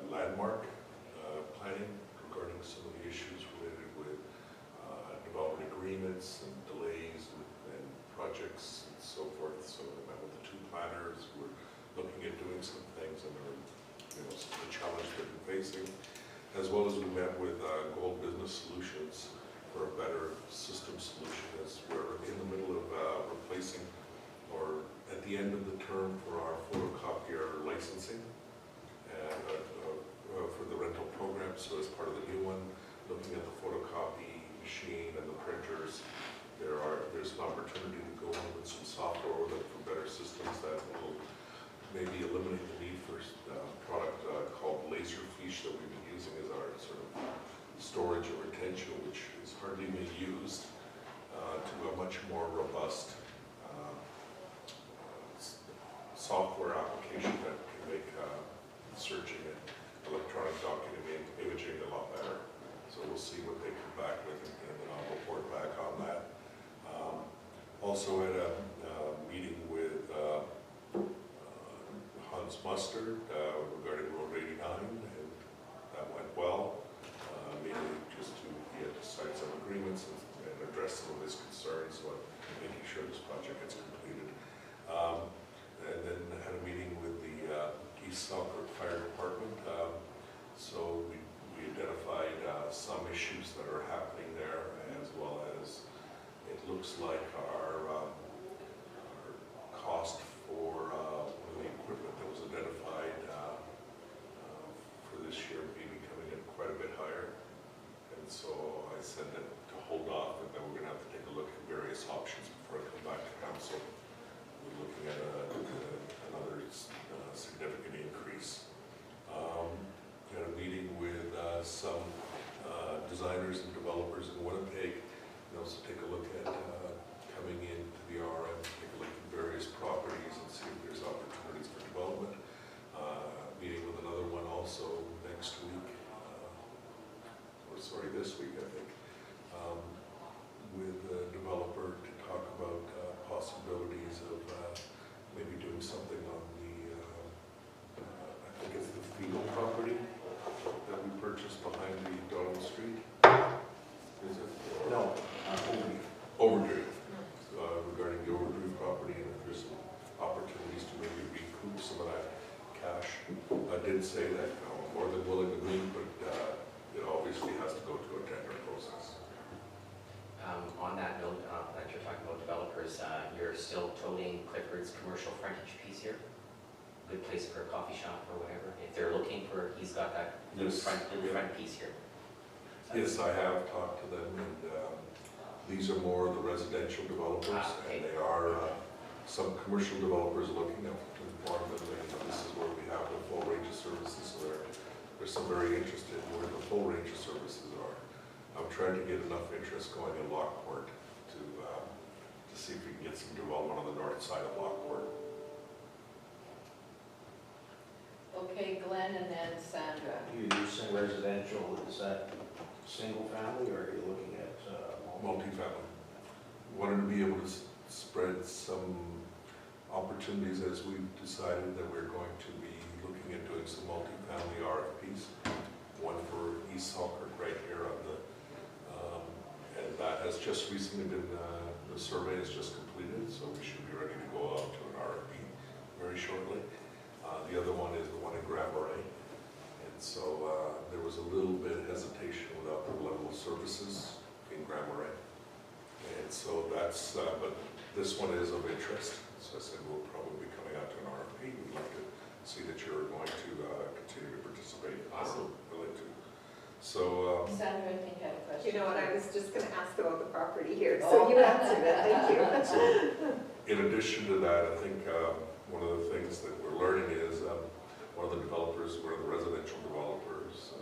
landmark planning regarding some of the issues related with development agreements and delays and projects and so forth. So I met with the two planners who were looking at doing some things, and some of the challenge they've been facing, as well as we met with Gold Business Solutions for a better system solution, as we're in the middle of replacing, or at the end of the term for our photocopier licensing and for the rental program. So as part of the new one, looking at the photocopy machine and the printers, there's an opportunity to go in with some software with it for better systems that will maybe eliminate the need for a product called Laserfiche that we've been using as our sort of storage or retention, which is hardly being used, to a much more robust software application that can make searching and electronic document imaging a lot better. So we'll see what they come back with, and then I'll report back on that. Also had a meeting with Hans Mustard regarding Road 89, and that went well. Mainly just he had to sign some agreements and address some of his concerns, so I'm making sure this project gets completed. And then had a meeting with the East Selkirk Fire Department. So we identified some issues that are happening there, as well as it looks like our cost for one of the equipment that was identified for this year may be coming in quite a bit higher. And so I said that to hold off, and then we're going to have to take a look at various options before I come back to council. We're looking at another significant increase. Had a meeting with some designers and developers in Winnipeg, and also take a look at coming into the RM, take a look at various properties and see if there's opportunities for development. Meeting with another one also next week, or sorry, this week I think, with a developer to talk about possibilities of maybe doing something on the, I think it's the Fiegel property that we purchased behind the Donald Street. Is it? No. Overdrew. Regarding the Overdrew property, and if there's some opportunities to maybe recoup some of that cash. I did say that I'm more than willing to meet he's got that little Yes. front piece here. Yes, I have talked to them, and these are more the residential developers, Okay. and they are some commercial developers looking to inform them that this is where we have the full range of services, so there's some very interested in where the full range of services are. I'm trying to get enough interest going in Lockport to see if we can get some development on the north side of Lockport. Okay, Glenn and then Sandra. You saying residential, is that single family or are you looking at Multifamily. Wanted to be able to spread some opportunities as we've decided that we're going to be looking at doing some multifamily RFPs. One for East Selkirk right here on the, and that has just recently been, the survey is just completed, so we should be ready to go out to an RFP very shortly. The other one is the one in Grand Marais. And so there was a little bit of hesitation without the level of services in Grand Marais. And so that's, but this one is of interest. So I said, we'll probably be coming out to an RFP. We'd like to see that you're going to continue to participate. Awesome. Willing to. So, Sandra, I think had a question. You know what, I was just gonna ask about the property here, so you answered it, thank you. so in addition to that, I think one of the things that we're learning is one of the developers, one of the residential developers,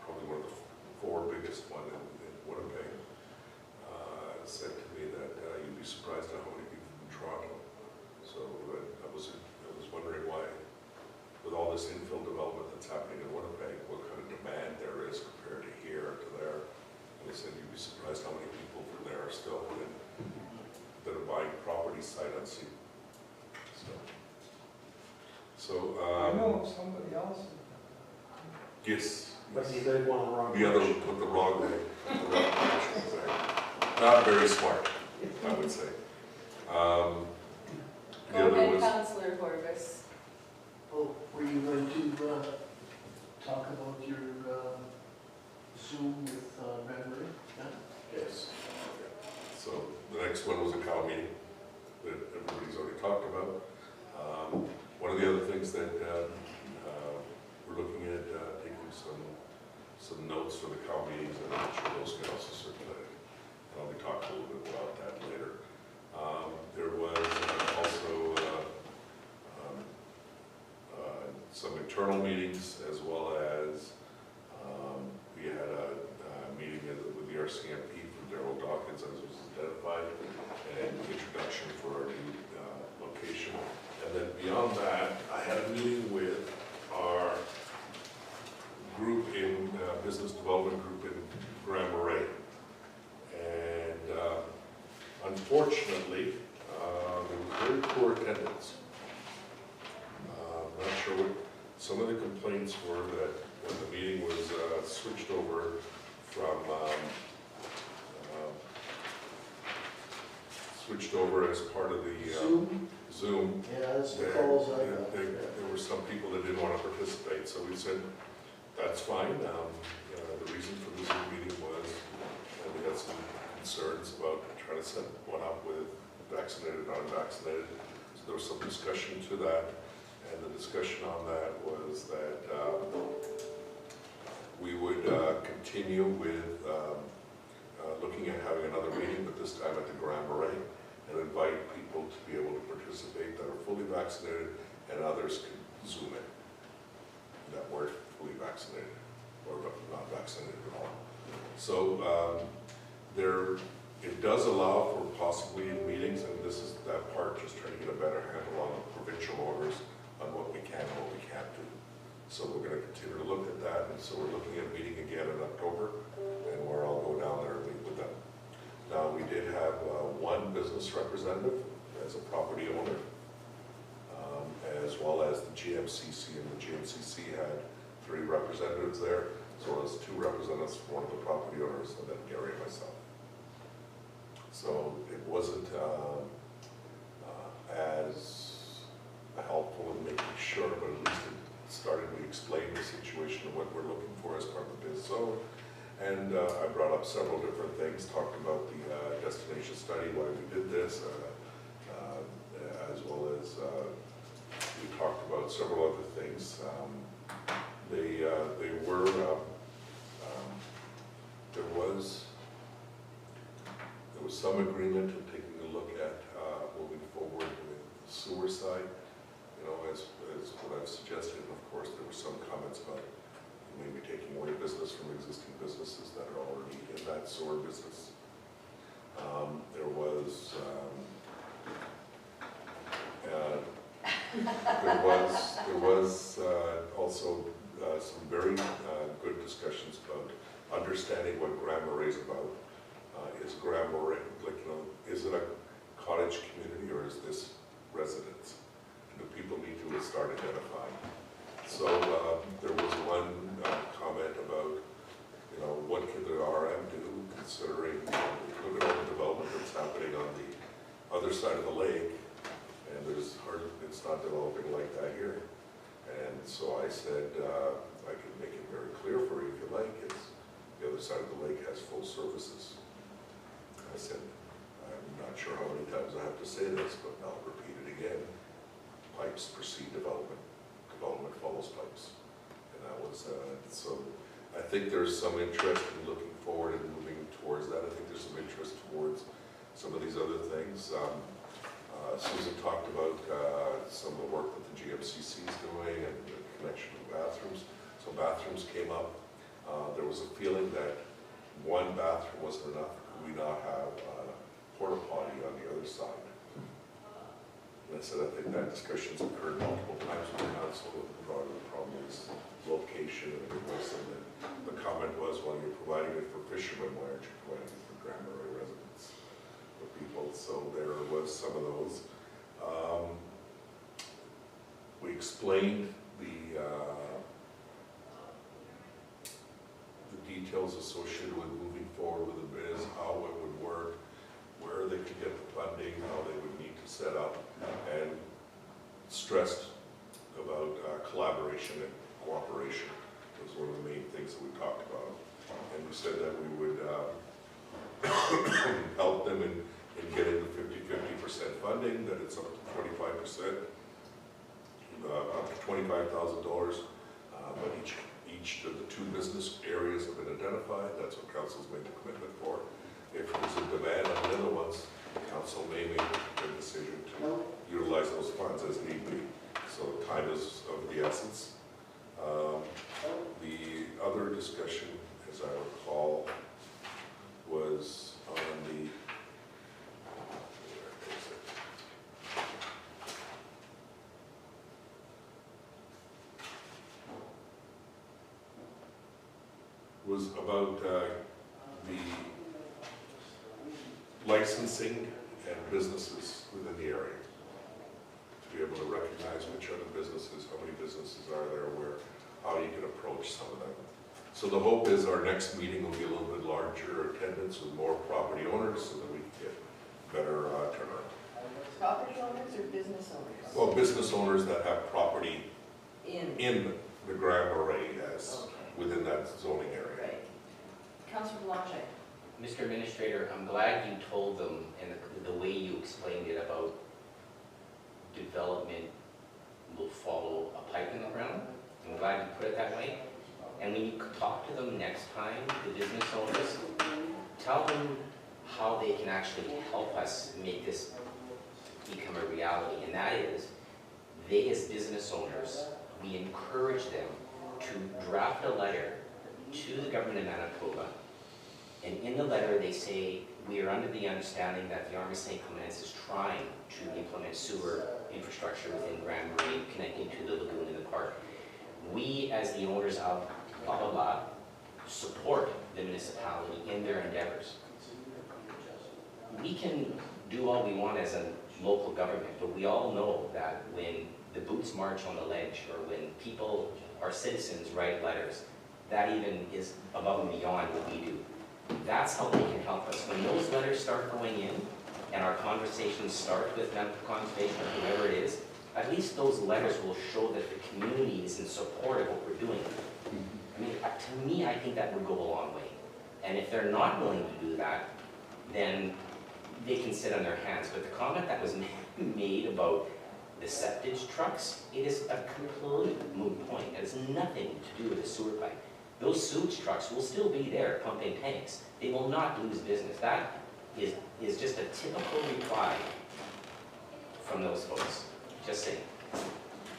probably one of the four biggest one in Winnipeg, said to me that you'd be surprised at how many people from Toronto. So I was wondering why, with all this infill development that's happening in Winnipeg, what kind of demand there is compared to here to there. And they said you'd be surprised how many people from there are still that are buying property sight unseen. So I know of somebody else. yes. But you did one wrong. The other went the wrong way. The wrong direction, not very smart, I would say. The Go other ahead, was, Councillor Horvis. Oh, were you going to talk about your Zoom with memory? yes. So the next one was a cow meeting that everybody's already talked about. One of the other things that we're looking at taking some notes for the cow meetings, and I'm sure those get also circulated. And I'll be talking a little bit about that later. There was also some internal meetings, as well as we had a meeting with the RCMP for Darrell Dawkins, as was identified, and introduction for our new location. And then beyond that, I had a meeting with our group in business development group in Grand Marais. And unfortunately, there was very poor attendance. I'm not sure what, some of the complaints were that when the meeting was switched over from, switched over as part of the Zoom. Yeah, that's the There calls I got. there were some people that didn't want to participate, so we said, that's fine. The reason for the Zoom meeting was that we had some concerns about trying to set one up with vaccinated, non-vaccinated. So there was some discussion to that, and the discussion on that was that we would continue with looking at having another meeting, but this time at the Grand Marais, and invite people to be able to participate that are fully vaccinated, and others can Zoom in that weren't fully vaccinated or not vaccinated at all. So it does allow for possibly in meetings, and this is that part, just trying to get a better handle on the provincial orders on what we can and what we can't do. So we're going to continue to look at that, and so we're looking at meeting again in October, and where I'll go down there and meet with them. Now, we did have one business representative as a property owner, as well as the GMCC, and the GMCC had 3 representatives there, as well as 2 representatives from one of the property owners, and then Gary and myself. So it wasn't as helpful in making sure, but at least it started, we explained the situation and what we're looking for as part of the biz zone. And I brought up several different things, talked about the destination study, why we did this, as well as we talked about several other things. some agreement in taking a look at moving forward with the sewer side, you know, as what I've suggested. And of course, there were some comments about maybe taking away business from existing businesses that are already in that sewer business. There was also some very good discussions about understanding what Grand Marais is about. Is Grand Marais, like, you know, is it a cottage community or is this residence? And do people need to start identifying? So there was one comment about, you know, what could the RM do considering, look at all the development that's happening on the other side of the lake, and it's not developing like that here. And so I said, I can make it very clear for you if you like, it's the other side of the lake has full services. I said, I'm not sure how many times I have to say this, but I'll repeat it again. Pipes precede development. Development follows pipes. And that was, so I think there's some interest in looking forward and moving towards that. I think there's some interest towards some of these other things. Susan talked about some of the work that the GMCC is doing and the connection to bathrooms. So bathrooms came up. There was a feeling that one bathroom wasn't enough. Could we not have a porta potty on the other side? And I said, I think that discussion's occurred multiple times with the council. The problem is location and everything. And the comment was, well, you're providing it for fishermen, why aren't you providing it for Grand Marais residents, for people? So there was some of those. We explained the details associated with moving forward with the biz, how it would work, where they could get the funding, how they would need to set up, and stressed about collaboration and cooperation was one of the main things that we talked about. And we said that we would help them in getting the 50% funding, that it's up to 25%, up to $25,000, but each of the two business areas have been identified. That's what council's made the commitment for. If there's a demand on the other ones, council may make a decision to utilize those funds as need be. So time is of the essence. The other discussion, as I recall, was on the, was about the licensing and businesses within the area. To be able to recognize which are the businesses, how many businesses are there, where, how you can approach some of them. So the hope is our next meeting will be a little bit larger attendance with more property owners so that we can get better turnout. Property owners or business owners? Well, business owners that have property In, the Grand Marais as okay, within that zoning area. right. Councilor Belanger. Mr. Administrator, I'm glad you told them, and the way you explained it about development will follow a pipe in the ground. I'm glad you put it that way. And when you talk to them next time, the business owners, tell them how they can actually help us make this become a reality. And that is, they as business owners, we encourage them to draft a letter to the government of Manitoba. And in the letter, they say, we are under the understanding that the Army St. Clements is trying to implement sewer infrastructure within Grand Marais, connecting to the lagoon in the park. We, as the owners of blah, blah, blah, support the municipality in their endeavors. We can do all we want as a local government, but we all know that when the boots march on the ledge, or when people, our citizens, write letters, that even is above and beyond what we do. That's how they can help us. When those letters start going in, and our conversations start with Consultation or whoever it is, at least those letters will show that the community is in support of what we're doing. I mean, to me, I think that would go a long way. And if they're not willing to do that, then they can sit on their hands. But the comment that was made about the septage trucks, it is a complete moot point. It has nothing to do with the sewer pipe. Those sewage trucks will still be there pumping tanks. They will not lose business. That is just a typical reply from those folks, just saying.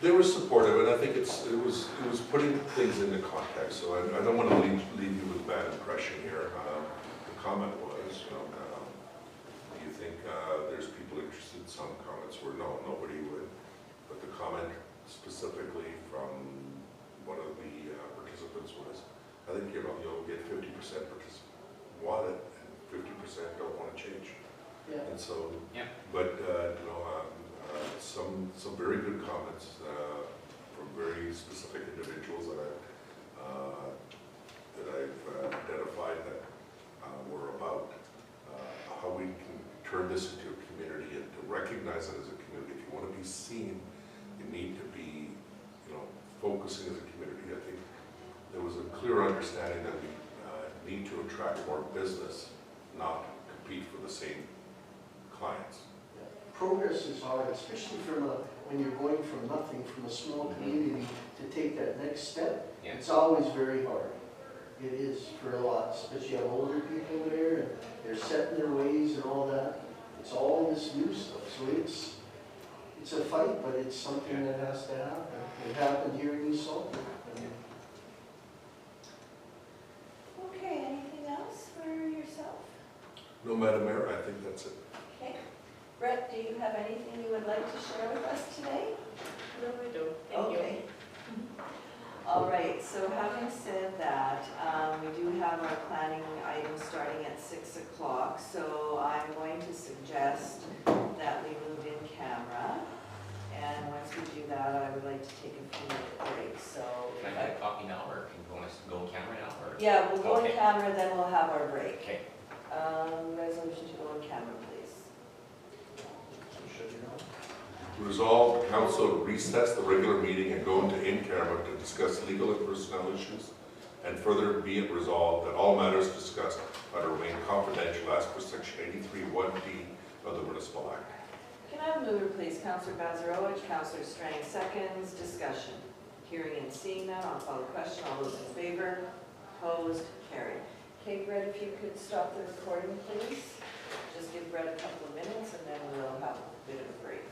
They were supportive, and I think it was putting things into context, so I don't want to leave you with a bad impression here. The comment was, do you think there's people interested? Some comments were, no, nobody would. But the comment specifically from one of the participants was, I think you'll get 50% want it, and 50% don't want to change. Yeah. And so, Yeah. but, some very good comments from very specific individuals that I've identified that were about how we can turn this into a community and to recognize it as a community. If you want to be seen, you need to be, focusing as a community. I think there was a clear understanding that we need to attract more business, not compete for the same clients. Progress is hard, especially when you're going from nothing, from a small community, to take that next step. Yeah. It's always very hard. It is for a lot, especially you have older people there, and they're set in their ways and all that. It's all this new stuff, so it's a fight, but it's something that has to happen. It happened here in East Salt. Okay, anything else for yourself? No, Madam Mayor, I think that's it. Okay. Brett, do you have anything you would like to share with us today? No, I don't. Thank you. Okay. All right, so having said that, we do have our planning items starting at 6 o'clock, so I'm going to suggest that we move in camera. And once we do that, I would like to take a few minute break, so. Can I get a copy now, or can you want us to go on camera now, or? Yeah, we'll go in Okay. camera, then we'll have our break. Okay. Resolution to go on camera, please. Resolved, council to recess the regular meeting and go into in-camera to discuss legal and personnel issues. And further be it resolved that all matters discussed are to remain confidential as per section 83(1)D of the Municipal Act. Can I have a mover, please? Councillor Bazarowicz, Councillor Strang seconds, discussion. Hearing and seeing none, I'll call the question. All those in favor? Opposed? Carried. Okay, Brett, if you could stop the recording, please. Just give Brett a couple of minutes and then we'll have a bit of a break.